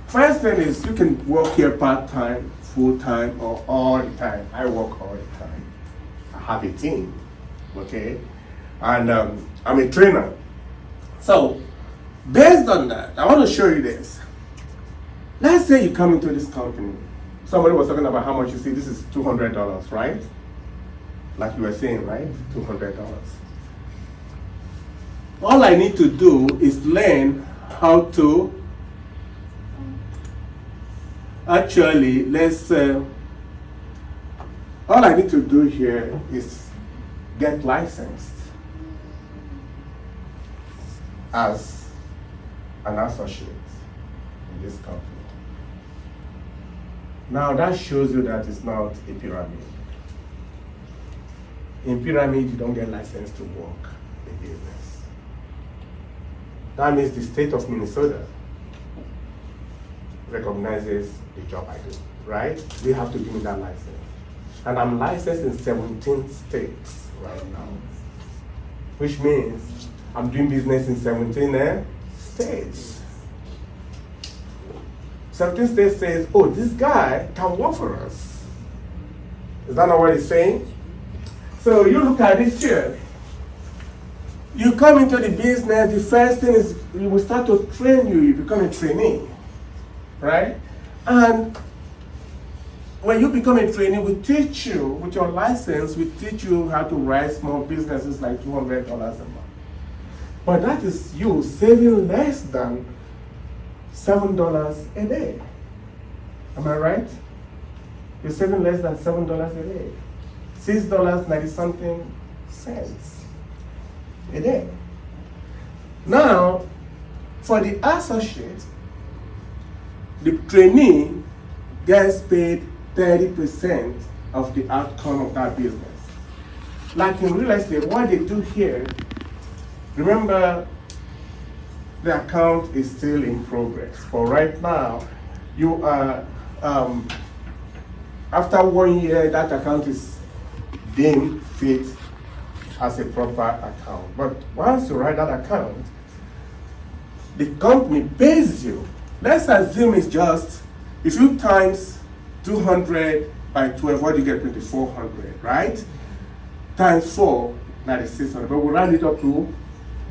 First thing is you can work here part-time, full-time, or all the time. I work all the time. I have a team, okay? And I'm a trainer. So, based on that, I want to show you this. Let's say you come into this company. Somebody was talking about how much you see. This is $200, right? Like you were saying, right? $200. All I need to do is learn how to actually, all I need to do here is get licensed as an associate in this company. Now that shows you that it's not a pyramid. In pyramid, you don't get license to work a business. That means the state of Minnesota recognizes the job I do, right? They have to give me that license. And I'm licensed in 17 states right now, which means I'm doing business in 17 states. 17 states says, oh, this guy can work for us. Is that not what he's saying? So you look at this here. You come into the business, the first thing is we will start to train you, you become a trainee, right? And when you become a trainee, we teach you, with your license, we teach you how to write small businesses like $200 a month. But that is you saving less than $7 a day. Am I right? You're saving less than $7 a day. $6.90 something a day. Now, for the associate, the trainee gets paid 30% of the outcome of that business. Like in real estate, what they do here, remember the account is still in progress. But right now, you are, after 1 year, that account is deemed fit as a proper account. But once you write that account, the company pays you. Let's assume it's just, if you times 200 by 12, what do you get? 2,400, right? Times 4, 9,600. But we round it up to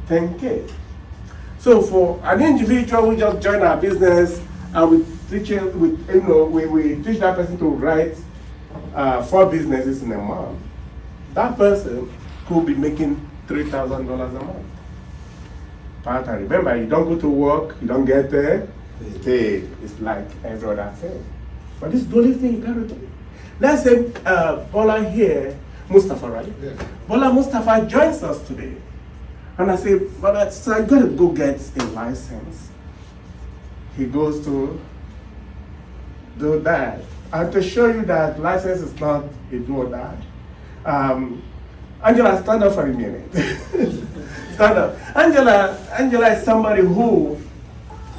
10K. So for an individual, we just join our business and we teach him, we teach that person to write 4 businesses in a month. That person could be making $3,000 a month. But remember, you don't go to work, you don't get paid. It's like every other thing. But this is the only thing you gotta do. Let's say Bola here, Mustafa, right? Yeah. Bola Mustafa joins us today. And I say, but so I gotta go get a license. He goes to do that. And to show you that license is not a do or die. Angela, stand up for a minute. Stand up. Angela is somebody who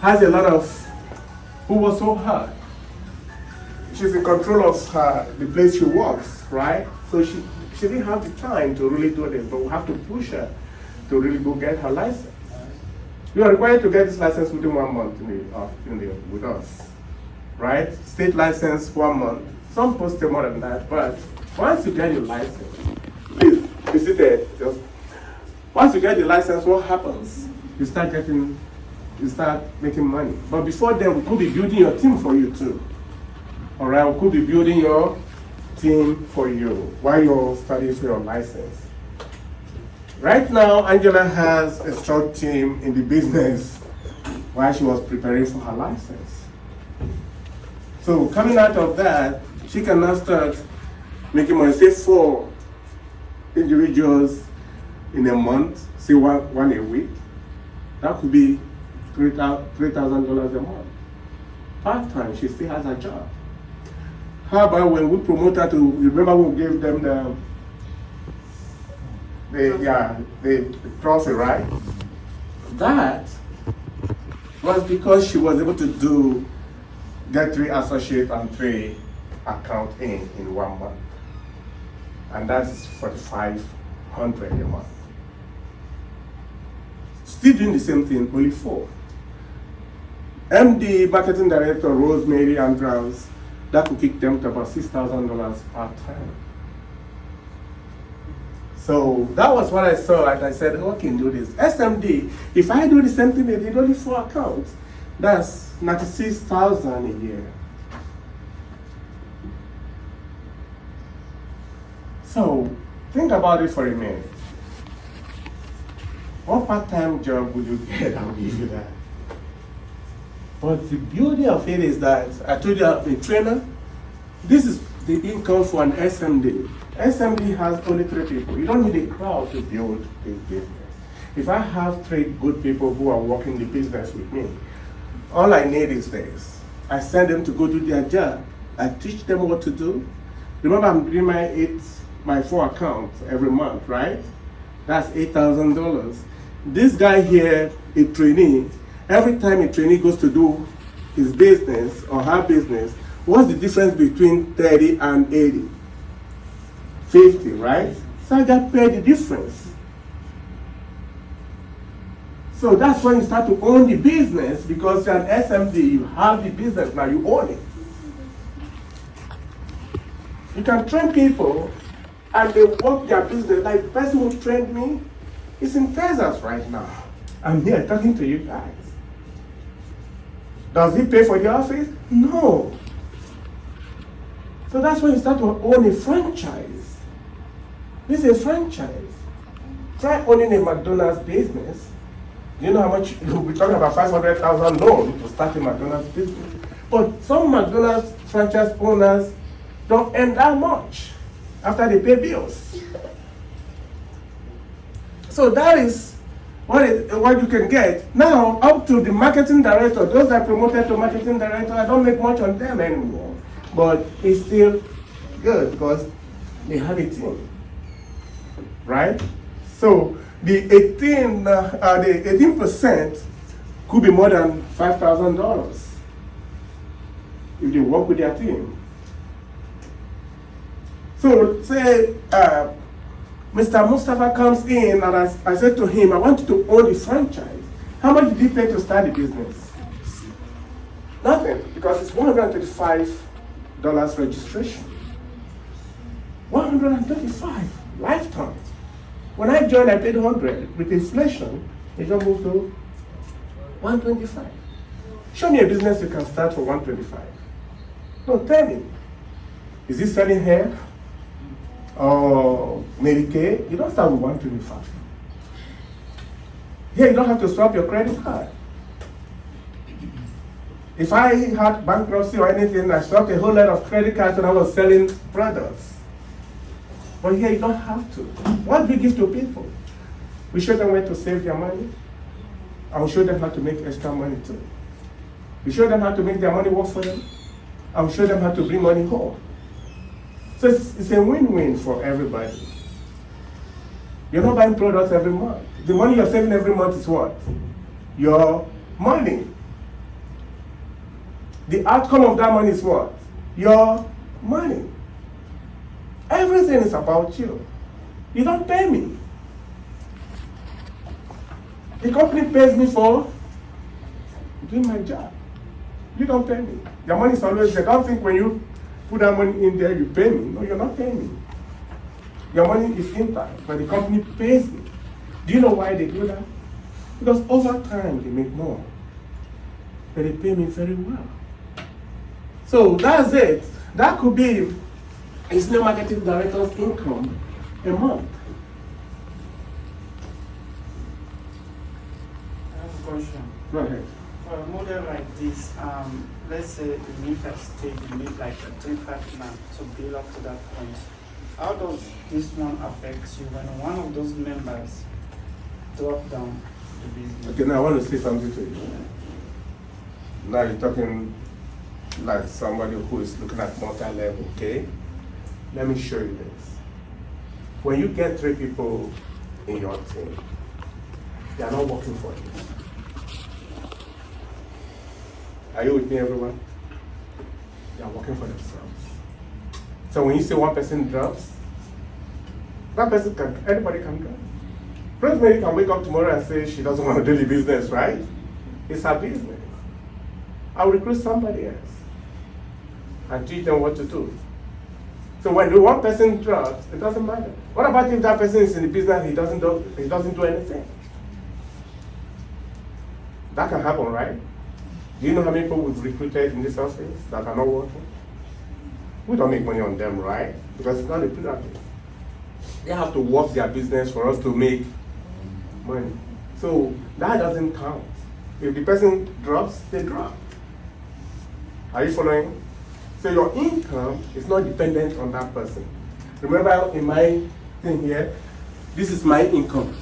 has a lot of, who was so hard. She's in control of the place she works, right? So she didn't have the time to really do this, but we have to push her to really go get her license. You are required to get this license within 1 month with us, right? State license 1 month. Some post more than that, but once you get your license, please be seated. Once you get the license, what happens? You start making money. But before then, we could be building your team for you too. All right, we could be building your team for you while you're studying for your license. Right now, Angela has a strong team in the business while she was preparing for her license. So coming out of that, she can now start making money, say 4 individuals in a month, say one a week. That could be $3,000 a month. Part-time, she still has a job. How about when we promote her to, remember we gave them the trophy, right? That was because she was able to get 3 associate and 3 account in 1 month. And that's $4,500 a month. Still doing the same thing, only 4. MD, marketing director, Rosemary Andrews, that could kick them to about $6,000 per time. So that was what I saw, and I said, oh, I can do this. SMD, if I do the same thing, they did only 4 accounts. That's $96,000 a year. So think about it for a minute. What part-time job would you get? I'll give you that. But the beauty of it is that, I told you I'm a trainer. This is the income for an SMD. SMD has only 3 people. You don't need a crowd to build a business. If I have 3 good people who are working the business with me, all I need is this. I send them to go do their job. I teach them what to do. Remember, I'm doing my 4 accounts every month, right? That's $8,000. This guy here, a trainee, every time a trainee goes to do his business or her business, what's the difference between 30 and 80? 50, right? So I got paid the difference. So that's when you start to own the business, because you're an SMD, you have the business, now you own it. You can train people and they work their business. Like the person who trained me is in Texas right now. I'm here talking to you guys. Does he pay for the office? No. So that's when you start to own a franchise. This is a franchise. Try owning a McDonald's business. You know how much, we're talking about 500,000 loan to start a McDonald's business. But some McDonald's franchise owners don't earn that much after they pay bills. So that is what you can get. Now, up to the marketing director, those that promoted to marketing director, I don't make much on them anymore. But it's still good because they have a team, right? So the 18% could be more than $5,000 if they work with their team. So say Mr. Mustafa comes in and I said to him, I want you to own the franchise. How much did he pay to start the business? Nothing, because it's $135 registration. 135 lifetime. When I joined, I paid 100. With inflation, it just moved to 125. Show me a business you can start for 125. No, tell me. Is he selling hair? Or Medicaid? You don't start with 125. Here, you don't have to swap your credit card. If I had bankruptcy or anything, I swapped a whole lot of credit cards and I was selling products. But here, you don't have to. What we give to people? We show them where to save their money, and we show them how to make extra money too. We show them how to make their money work for them, and we show them how to bring money home. So it's a win-win for everybody. You're not buying products every month. The money you're saving every month is what? Your money. The outcome of that money is what? Your money. Everything is about you. You don't pay me. The company pays me for doing my job. You don't pay me. Your money is always there. Don't think when you put that money in there, you pay me. No, you're not paying me. Your money is intact, but the company pays me. Do you know why they do that? Because over time, they make more. But they pay me very well. So that's it. That could be a senior marketing director's income a month. I have a question. Go ahead. For a model like this, let's say you meet a stage, you meet like a three-part plan to build up to that point. How does this one affect you when one of those members drop down the business? Okay, now I want to say something to you. Now you're talking like somebody who is looking at multi-level, okay? Let me show you this. When you get 3 people in your team, they are not working for you. Are you with me, everyone? They are working for themselves. So when you say one person drops, that person anybody can drop. Rosemary can wake up tomorrow and say she doesn't want to do the business, right? It's her business. I'll recruit somebody else and teach them what to do. So when the one person drops, it doesn't matter. What about if that person is in the business and he doesn't do anything? That can happen, right? Do you know how many people we've recruited in this office that are not working? We don't make money on them, right? Because it's not a pyramid. They have to work their business for us to make money. So that doesn't count. If the person drops, they drop. Are you following? So your income is not dependent on that person. Remember in my thing here, this is my income.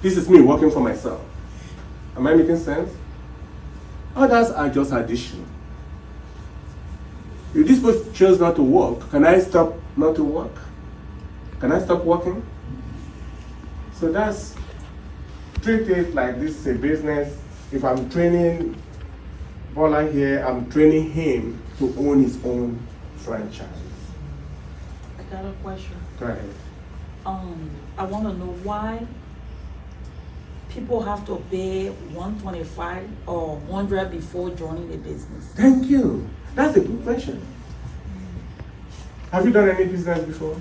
This is me working for myself. Am I making sense? Others are just addition. If this person chose not to work, can I stop not to work? Can I stop working? So that's, treat it like this is a business. If I'm training Bola here, I'm training him to own his own franchise. I got a question. Go ahead. I want to know why people have to pay 125 or 100 before joining the business. Thank you. That's a good question. Have you done any business before?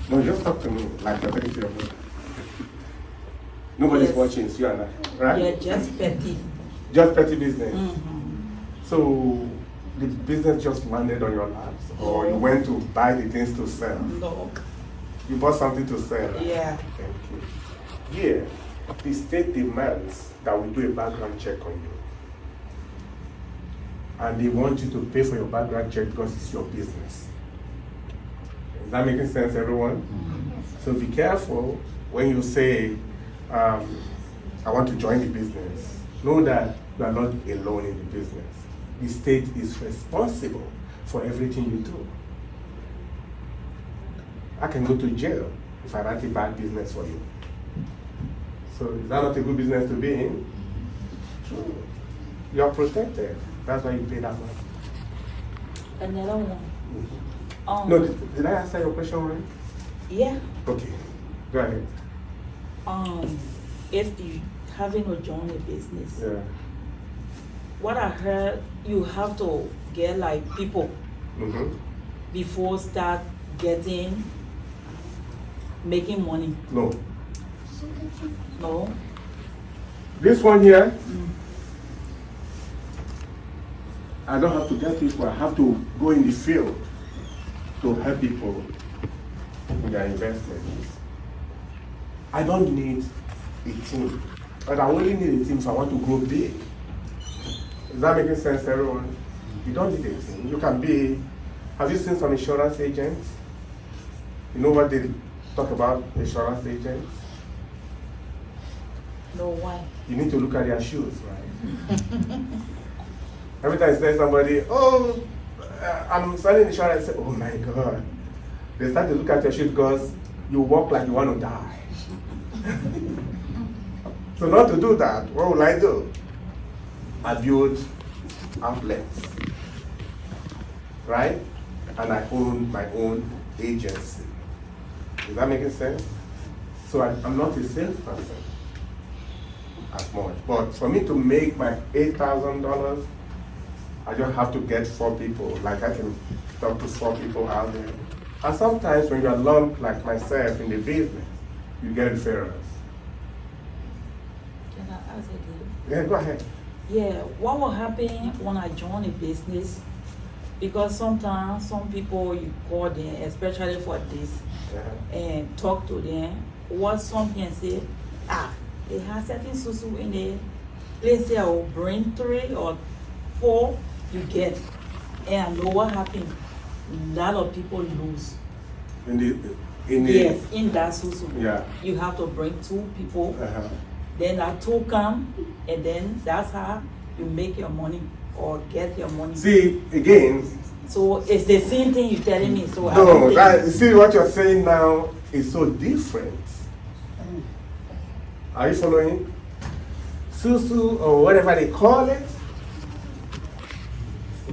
No, just talk to me like you're talking to your brother. Nobody's Yes. watching, it's you and I, right? Yeah, just petty. Just petty business. Mm-hmm. So the business just landed on your laps, or you went to buy the things to sell? No. You bought something to sell? Yeah. Thank you. Here, the state demands that we do a background check on you. And they want you to pay for your background check because it's your business. Is that making sense, everyone? So be careful when you say, I want to join the business. Know that you are not alone in the business. The state is responsible for everything you do. I can go to jail if I write a bad business for you. So is that not a good business to be in? True. You are protected. That's why you pay that money. Another one. No, did I answer your question right? Yeah. Okay, go ahead. If you having to join a business, Yeah. what I heard, you have to get like people Mm-hmm. before start making money. No. No. This one here, I don't have to get people. I have to go in the field to help people in their investments. I don't need a team, but I only need a team if I want to grow big. Is that making sense, everyone? You don't need a team. You can be. Have you seen some insurance agents? You know what they talk about insurance agents? No, why? You need to look at their shoes, right? Every time you say somebody, oh, I'm selling insurance, I say, oh my God. They start to look at your shoes because you walk like you want to die. So not to do that, what will I do? I build outlets, right? And I own my own agency. Is that making sense? So I'm not a salesperson as much. But for me to make my $8,000, I just have to get 4 people. Like I can talk to 4 people out there. And sometimes when you're alone, like myself in the business, you get referrals. Can I ask again? Yeah, go ahead. Yeah, what will happen when I join a business? Because sometimes some people you call them, especially for this, and talk to them. What some can say, they have certain susu in the place here, will bring 3 or 4 you get. And I know what happened. A lot of people lose. Yes, in that susu. Yeah. You have to bring 2 people. Uh-huh. Then that 2 come, and then that's how you make your money or get your money. See, again. So it's the same thing you're telling me. So No, see what you're saying now is so different. Are you following? Susu or whatever they call it,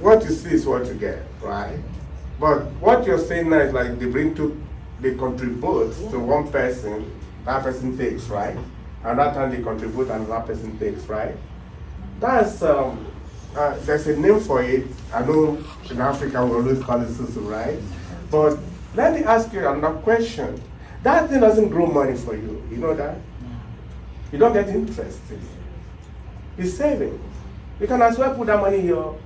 what you see is what you get, right? But what you're saying now is like they contribute to one person, that person takes, right? And that time they contribute and that person takes, right? That's there's a name for it. I know in Africa we always call it susu, right? But let me ask you another question. That thing doesn't grow money for you. You know that? You don't get interest in it. It's saving. You can as well put that money in your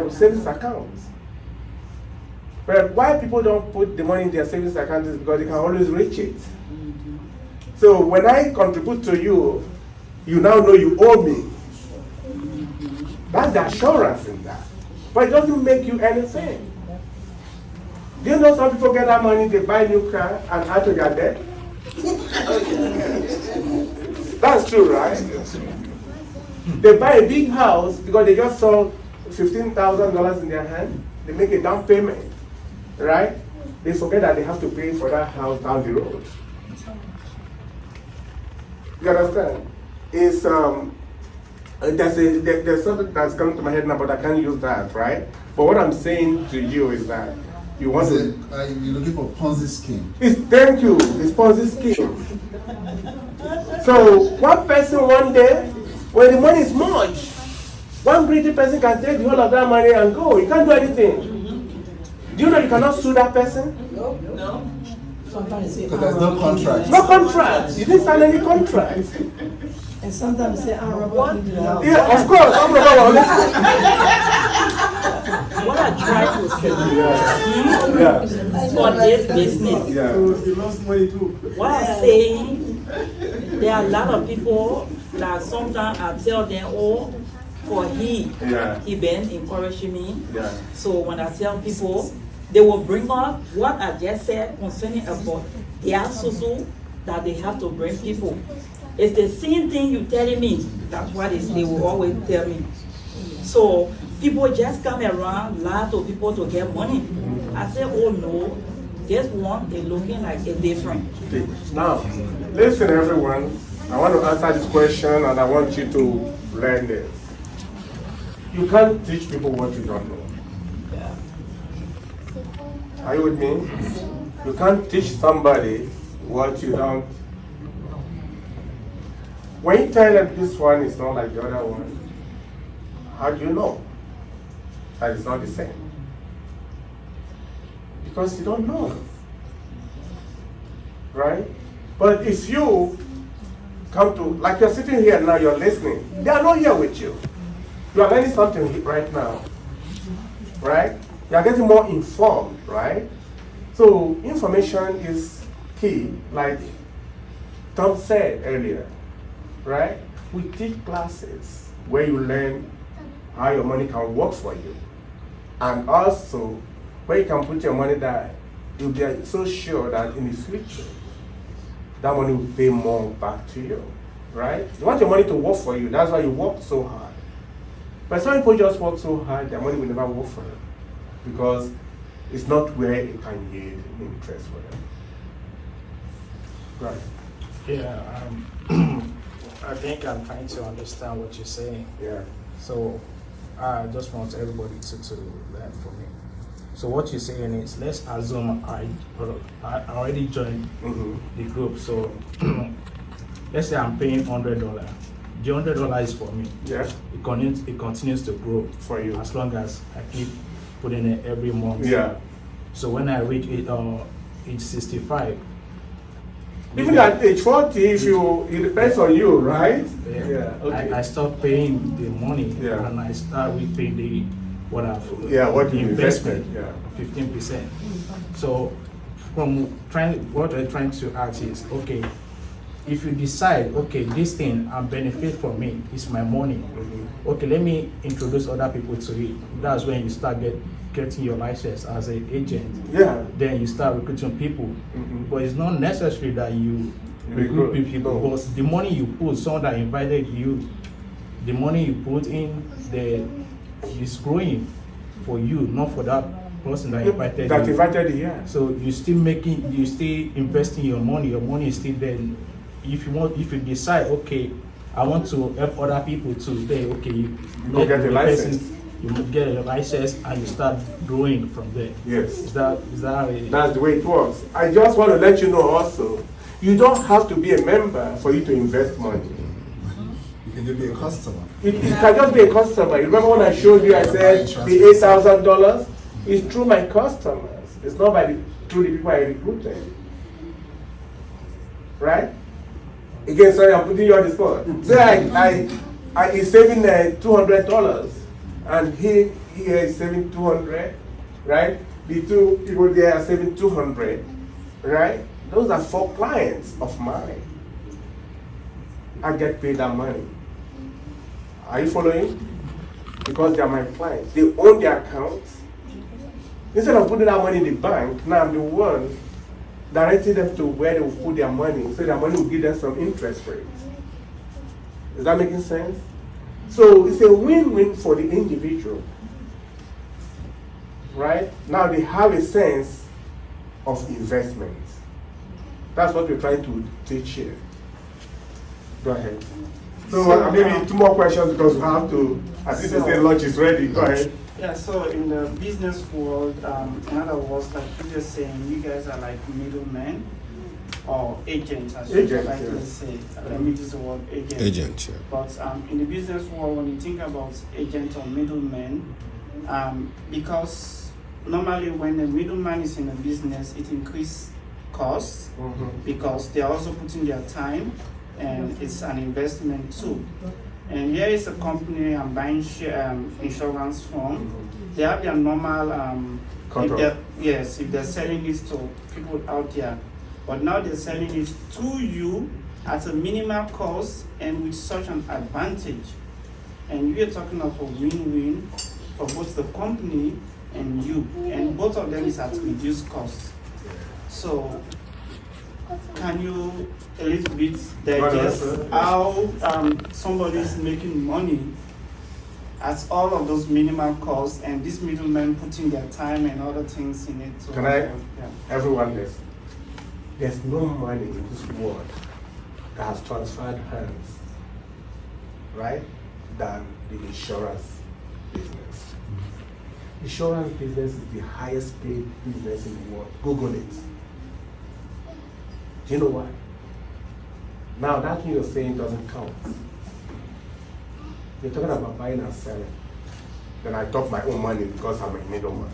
savings account. But why people don't put the money in their savings account is because they can always reach it. So when I contribute to you, you now know you owe me. That's the assurance in that. But it doesn't make you anything. Do you know some people get that money, they buy a new car and add to their debt? That's true, right? They buy a big house because they just saw $15,000 in their hand. they make a down payment, right? They forget that they have to pay for that house down the road. You understand? It's there's something that's coming to my head now, but I can't use that, right? But what I'm saying to you is that you want to. You're looking for Ponzi scheme. Thank you. It's Ponzi scheme. So one person one day, when the money is much, one greedy person can take the whole of that money and go. You can't do anything. Do you know you cannot sue that person? No. Sometimes they say, Because there's no contract. No contract. You didn't sign any contract. and sometimes they say, I'm Robert into the house. Yeah, of course. I'm What I try to say Yeah. for this business, Yeah. You lost money too. what I'm saying, there are a lot of people that sometimes I tell them, oh, for he been encouraging me. Yeah. So when I tell people, they will bring up what I just said concerning about their susu that they have to bring people. It's the same thing you telling me. That's what they will always tell me. So people just come around, lie to people to get money. I say, oh no, this one is looking like it's different. Now, listen everyone. I want to answer this question and I want you to learn this. You can't teach people what you don't know. Are you with me? You can't teach somebody what you don't. When you tell them this one is not like the other one, how do you know that it's not the same? Because you don't know. Right? But if you come to, like you're sitting here now, you're listening, they are not here with you. You are learning something right now. Right? You are getting more informed, right? So information is key, like Tom said earlier, right? We teach classes where you learn how your money can work for you. And also where you can put your money that you'll be so sure that in the future, that money will pay more back to you, right? You want your money to work for you, that's why you work so hard. But some people just work so hard, their money will never work for them. Because it's not where it can yield interest for them. Right. Yeah, I think I'm trying to understand what you're saying. Yeah. So I just want everybody to learn from me. So what you're saying is, let's assume I already joined the group. So let's say I'm paying $100. The $100 is for me. Yeah. It continues to grow For you. as long as I keep putting it every month. Yeah. So when I reach age 65, Even at age 40, it depends on you, right? yeah, Okay. I stop paying the money Yeah. and I start repaying what I've what you invested, invested, 15%. So what I'm trying to ask is, okay, if you decide, okay, this thing and benefit for me, it's my money. Okay, let me introduce other people to it. That's when you start getting your license as an agent. Yeah. Then you start recruiting people. But it's not necessary that you recruit people. No. But the money you put, someone that invited you, the money you put in, is growing for you, not for that person that invited you. That invited you, yeah. So you still investing your money is still there. If you decide, okay, I want to help other people too, then okay, you get the license. You get a license and you start growing from there. Yes. Is that That's the way it works. I just want to let you know also, you don't have to be a member for you to invest money. You can just be a customer. It can just be a customer. You remember when I showed you, I said the $8,000 is through my customers. It's not through the people I recruited. Right? Again, sorry, I'm putting you on the spot. Say I is saving $200, and he is saving 200, right? The two people there are saving 200, right? Those are 4 clients of mine. I get paid that money. Are you following? Because they are my clients. They own their accounts. Instead of putting that money in the bank, now I'm the one directing them to where they will put their money, so their money will give them some interest rates. Is that making sense? So it's a win-win for the individual. right? Now they have a sense of investment. That's what we're trying to teach here. Go ahead. So maybe 2 more questions because we have to, as if they say lunch is ready. Go ahead. Yeah, so in the business world, in other words, like you just saying, you guys are like middlemen or agents, I should like to say. Let me use the word agent. Agent, yeah. But in the business world, when you think about agent or middlemen, because normally when a middleman is in a business, it increases costs because they are also putting their time, and it's an investment too. And here is a company I'm buying insurance from. They have their normal, if they're selling it to people out there. But now they're selling it to you at a minimal cost and with such an advantage. And we are talking of a win-win for both the company and you. And both of them is at reduced cost. So can you a little bit digest how somebody is making money at all of those minimal costs and these middlemen putting their time and other things in it? Can I? Everyone listen. There's no money in this world that has transferred hands, right, than the insurance business. Insurance business is the highest paid business in the world. Google it. Do you know why? Now that thing you're saying doesn't count. You're talking about buying and selling. Then I talk my own money because I'm a middleman.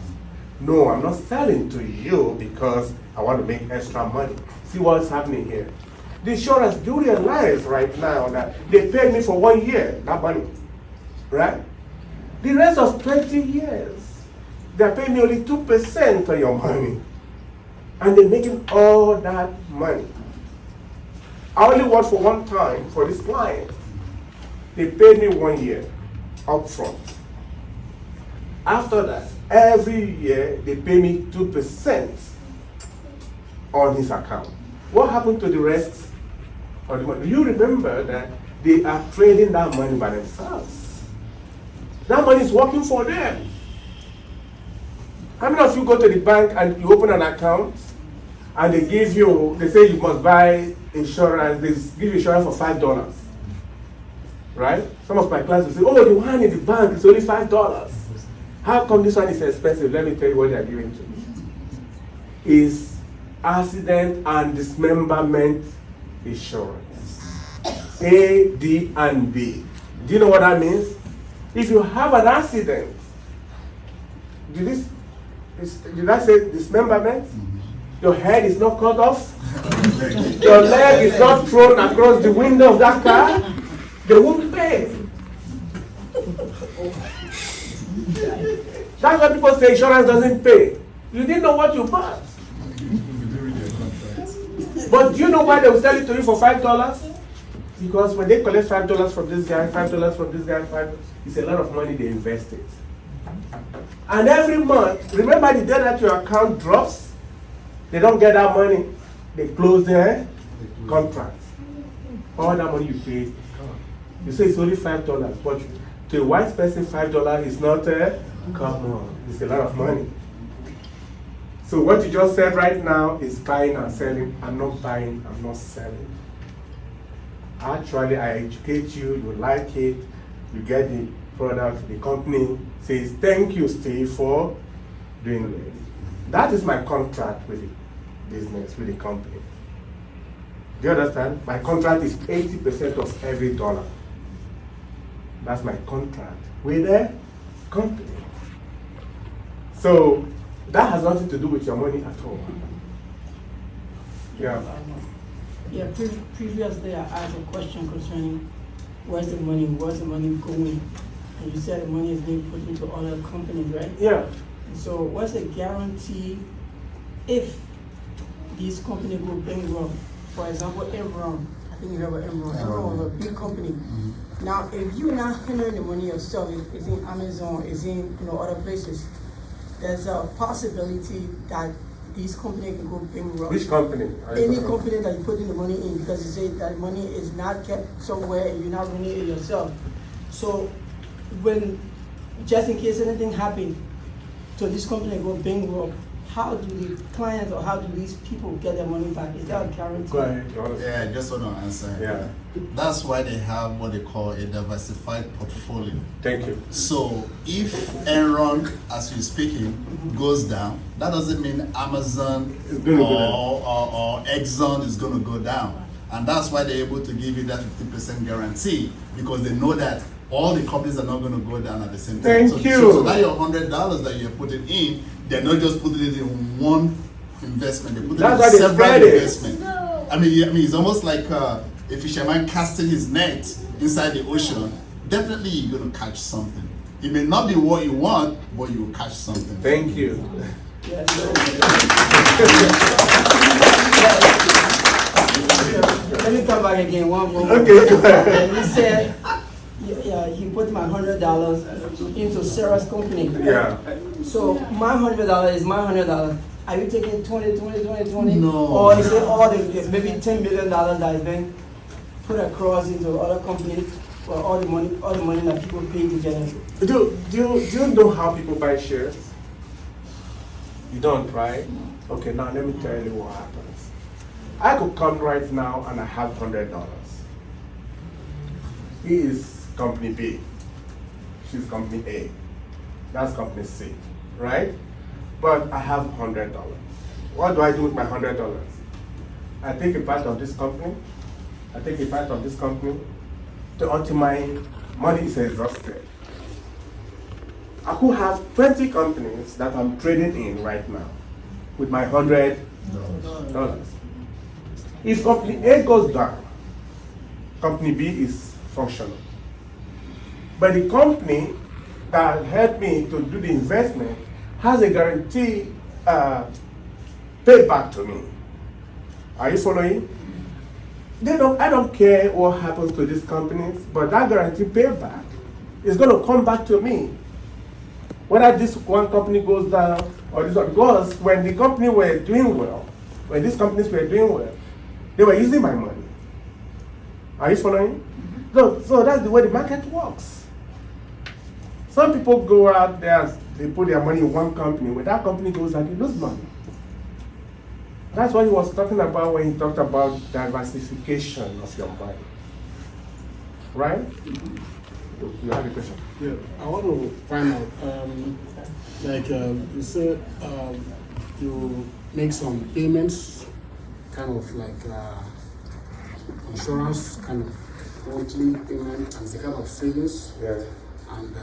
No, I'm not selling to you because I want to make extra money. See what's happening here. The insurance do realize right now that they paid me for 1 year, that money, right? The rest of 20 years, they're paying me only 2% of your money. And they're making all that money. I only worked for one time for this client. They paid me 1 year up front. After that, every year they pay me 2% on his account. What happened to the rest of the money? You remember that they are trading that money by themselves. That money is working for them. How many of you go to the bank and you open an account and they give you, they say you must buy insurance, they give you insurance for $5, right? Some of my clients will say, oh, the one in the bank is only $5. How come this one is expensive? Let me tell you what they are giving to me. Is accident and dismemberment insurance. A, D, and B. Do you know what that means? If you have an accident, did I say dismemberment? Your head is not cut off. Your leg is not thrown across the window of that car. They won't pay. That's why people say insurance doesn't pay. You didn't know what you bought. But do you know why they will sell it to you for $5? Because when they collect $5 from this guy, $5 from this guy, it's a lot of money they invested. And every month, remember the day that your account drops, they don't get that money. They close their contract. All that money you paid. You say it's only $5, but to a white person, $5 is not come on. It's a lot of money. So what you just said right now is buying and selling. I'm not buying, I'm not selling. Actually, I educate you, you like it, you get the product, the company says, thank you, Steve, for doing this. That is my contract with the business, with the company. Do you understand? My contract is 80% of every dollar. That's my contract with the company. So that has nothing to do with your money at all. Yeah. Yeah, previously I asked a question concerning where's the money going? And you said the money is being put into other companies, right? Yeah. So what's the guarantee if these companies go bankrupt? For example, Enron, I think you heard about Enron. Enron was a big company. Now, if you're not handling the money yourself, it's in Amazon, it's in other places, there's a possibility that these companies can go bankrupt. Which company? Any company that you put in the money in, because you say that money is not kept somewhere and you're not running it yourself. So when, just in case anything happened so this company go bankrupt, how do the clients or how do these people get their money back? Is there a guarantee? Go ahead. You wanna- Yeah, I just want to answer. Yeah. That's why they have what they call a diversified portfolio. Thank you. So if Enron, as we're speaking, goes down, that doesn't mean Amazon It's gonna go down. or Exxon is going to go down. And that's why they're able to give you that 50% guarantee, because they know that all the companies are not going to go down at the same time. Thank so, you. So that your $100 that you're putting in, they're not just putting it in one investment. They put That's it why in they several spread it. investments. I mean, it's almost like a fisherman casting his net inside the ocean. Definitely, you're going to catch something. It may not be what you want, but you will catch something. Thank you. Yes, sir. Let me come back again. One more. Okay, go ahead. And he said, yeah, he put my $100 into Sarah's company. Yeah. So my $100 is my $100. Are you taking 20? No. Or is it all the maybe $10 million that has been put across into other companies for all the money that people pay to get in? Do you know how people buy shares? You don't, right? Okay, now let me tell you what happens. I could come right now and I have $100. He is company B. She's company A. That's company C, right? But I have $100. What do I do with my $100? I take a part of this company. I take a part of this company until my money is exhausted. I could have 20 companies that I'm trading in right now with my $100. If company A goes down, company B is functional. But the company that helped me to do the investment has a guarantee payback to me. Are you following? I don't care what happens to these companies, but that guarantee payback is going to come back to me. Whether this one company goes down or this one, because when the company were doing well, when these companies were doing well, they were using my money. Are you following? So that's the way the market works. Some people go out there, they put their money in one company. When that company goes out, they lose money. That's what he was talking about when he talked about diversification of your money. Right? You have a question? Yeah, I want to find out, you said you make some payments, kind of like insurance, kind of monthly payment, and the kind of savings. Yeah. And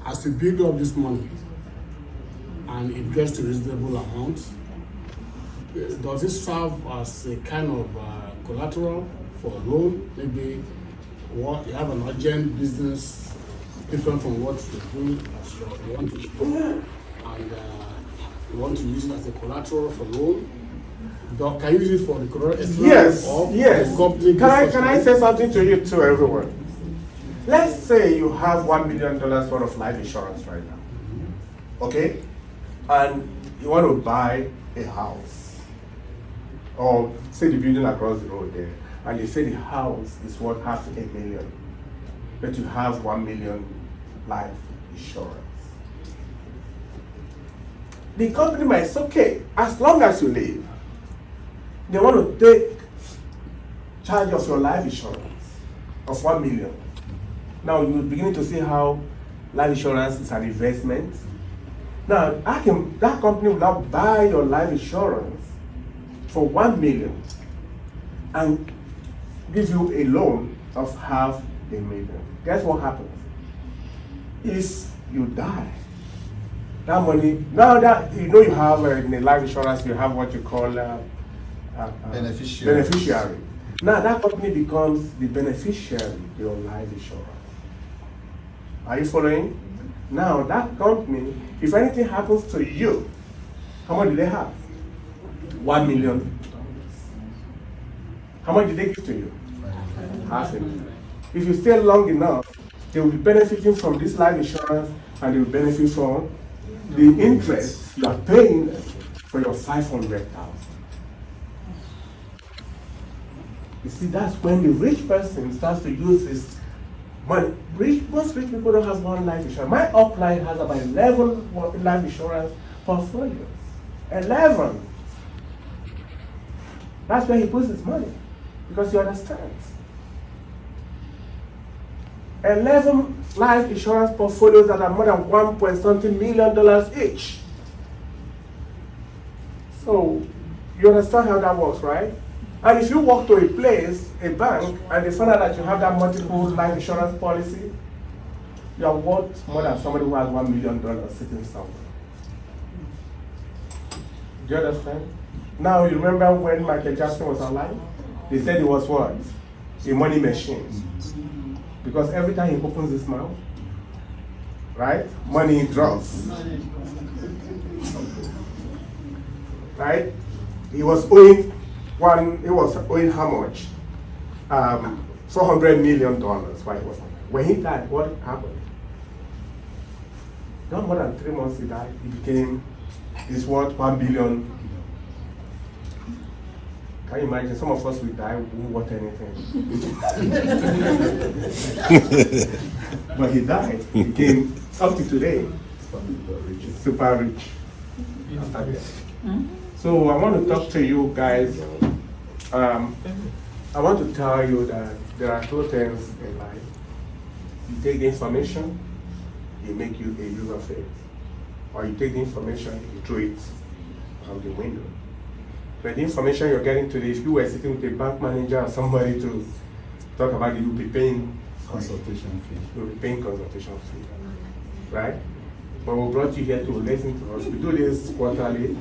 as you build up this money and it gets to a reasonable amount, does it serve as a kind of collateral for a loan? Maybe you have an urgent business different from what you're doing as you want to do, and you want to use it as a collateral for loan. Can you use it for the collateral? Yes, of yes. the company Can I business? say something to you too, everyone? Let's say you have $1 million worth of life insurance right now, okay? And you want to buy a house, or say the building across the road there, and you say the house is worth $500,000, but you have $1 million life insurance. The company might say, okay, as long as you live, they want to take charge of your life insurance of $1 million. Now you're beginning to see how life insurance is an investment. Now that company will now buy your life insurance for $1 million and give you a loan of $500,000. Guess what happens? Is you die. That money, now that you have in the life insurance, you have what you call beneficiary. Now that company becomes the beneficiary of your life insurance. Are you following? Now that company, if anything happens to you, how much do they have? $1 million. How much did they give to you? $500,000. If you stay long enough, they will be benefiting from this life insurance, and they will benefit from the interest you are paying for your $500,000. You see, that's when the rich person starts to use his money. Most rich people don't have one life insurance. My upline has about 11 life insurance portfolios. 11. That's where he puts his money, because he understands. 11 life insurance portfolios that are more than $1.something million each. So you understand how that works, right? And if you walk to a place, a bank, and they find out that you have that multiple life insurance policy, you are worth more than somebody who has $1 million sitting somewhere. Do you understand? Now, you remember when Michael Jackson was alive? They said he was what? A money machine. Because every time he opens his mouth, right, money drops. Right? He was owing how much? $400 million. Why was when he died, what happened? Not more than 3 months he died, he became this worth $1 billion. Can you imagine? Some of us will die, we won't want anything. But he died. He became, up to today, super rich. After death. So I want to talk to you guys. I want to tell you that there are two things in life. You take the information, you make you a user of it. Or you take the information, you throw it out the window. But the information you're getting today, if you were sitting with a bank manager or somebody to talk about it, you'll be paying Consultation fee. You'll be paying consultation fee. Right? But we brought you here to listen to us. We do this quarterly.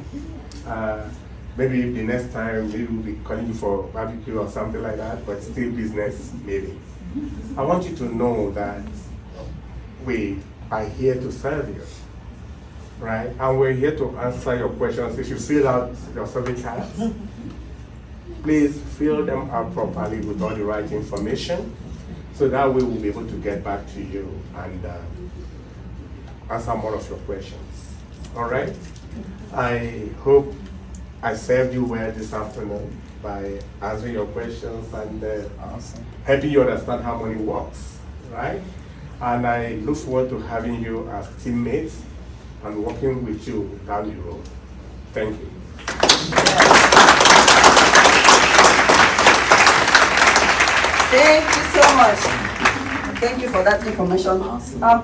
Maybe the next time, maybe we'll be calling you for barbecue or something like that, but still business, maybe. I want you to know that we are here to serve you, right? And we're here to answer your questions. If you fill out your survey cards, please fill them out properly with all the right information, so that way we'll be able to get back to you and answer more of your questions. All right? I hope I served you well this afternoon by answering your questions and helping you understand how money works, right? And I look forward to having you as teammates and working with you down the road. Thank you. Thank you so much. Thank you for that information.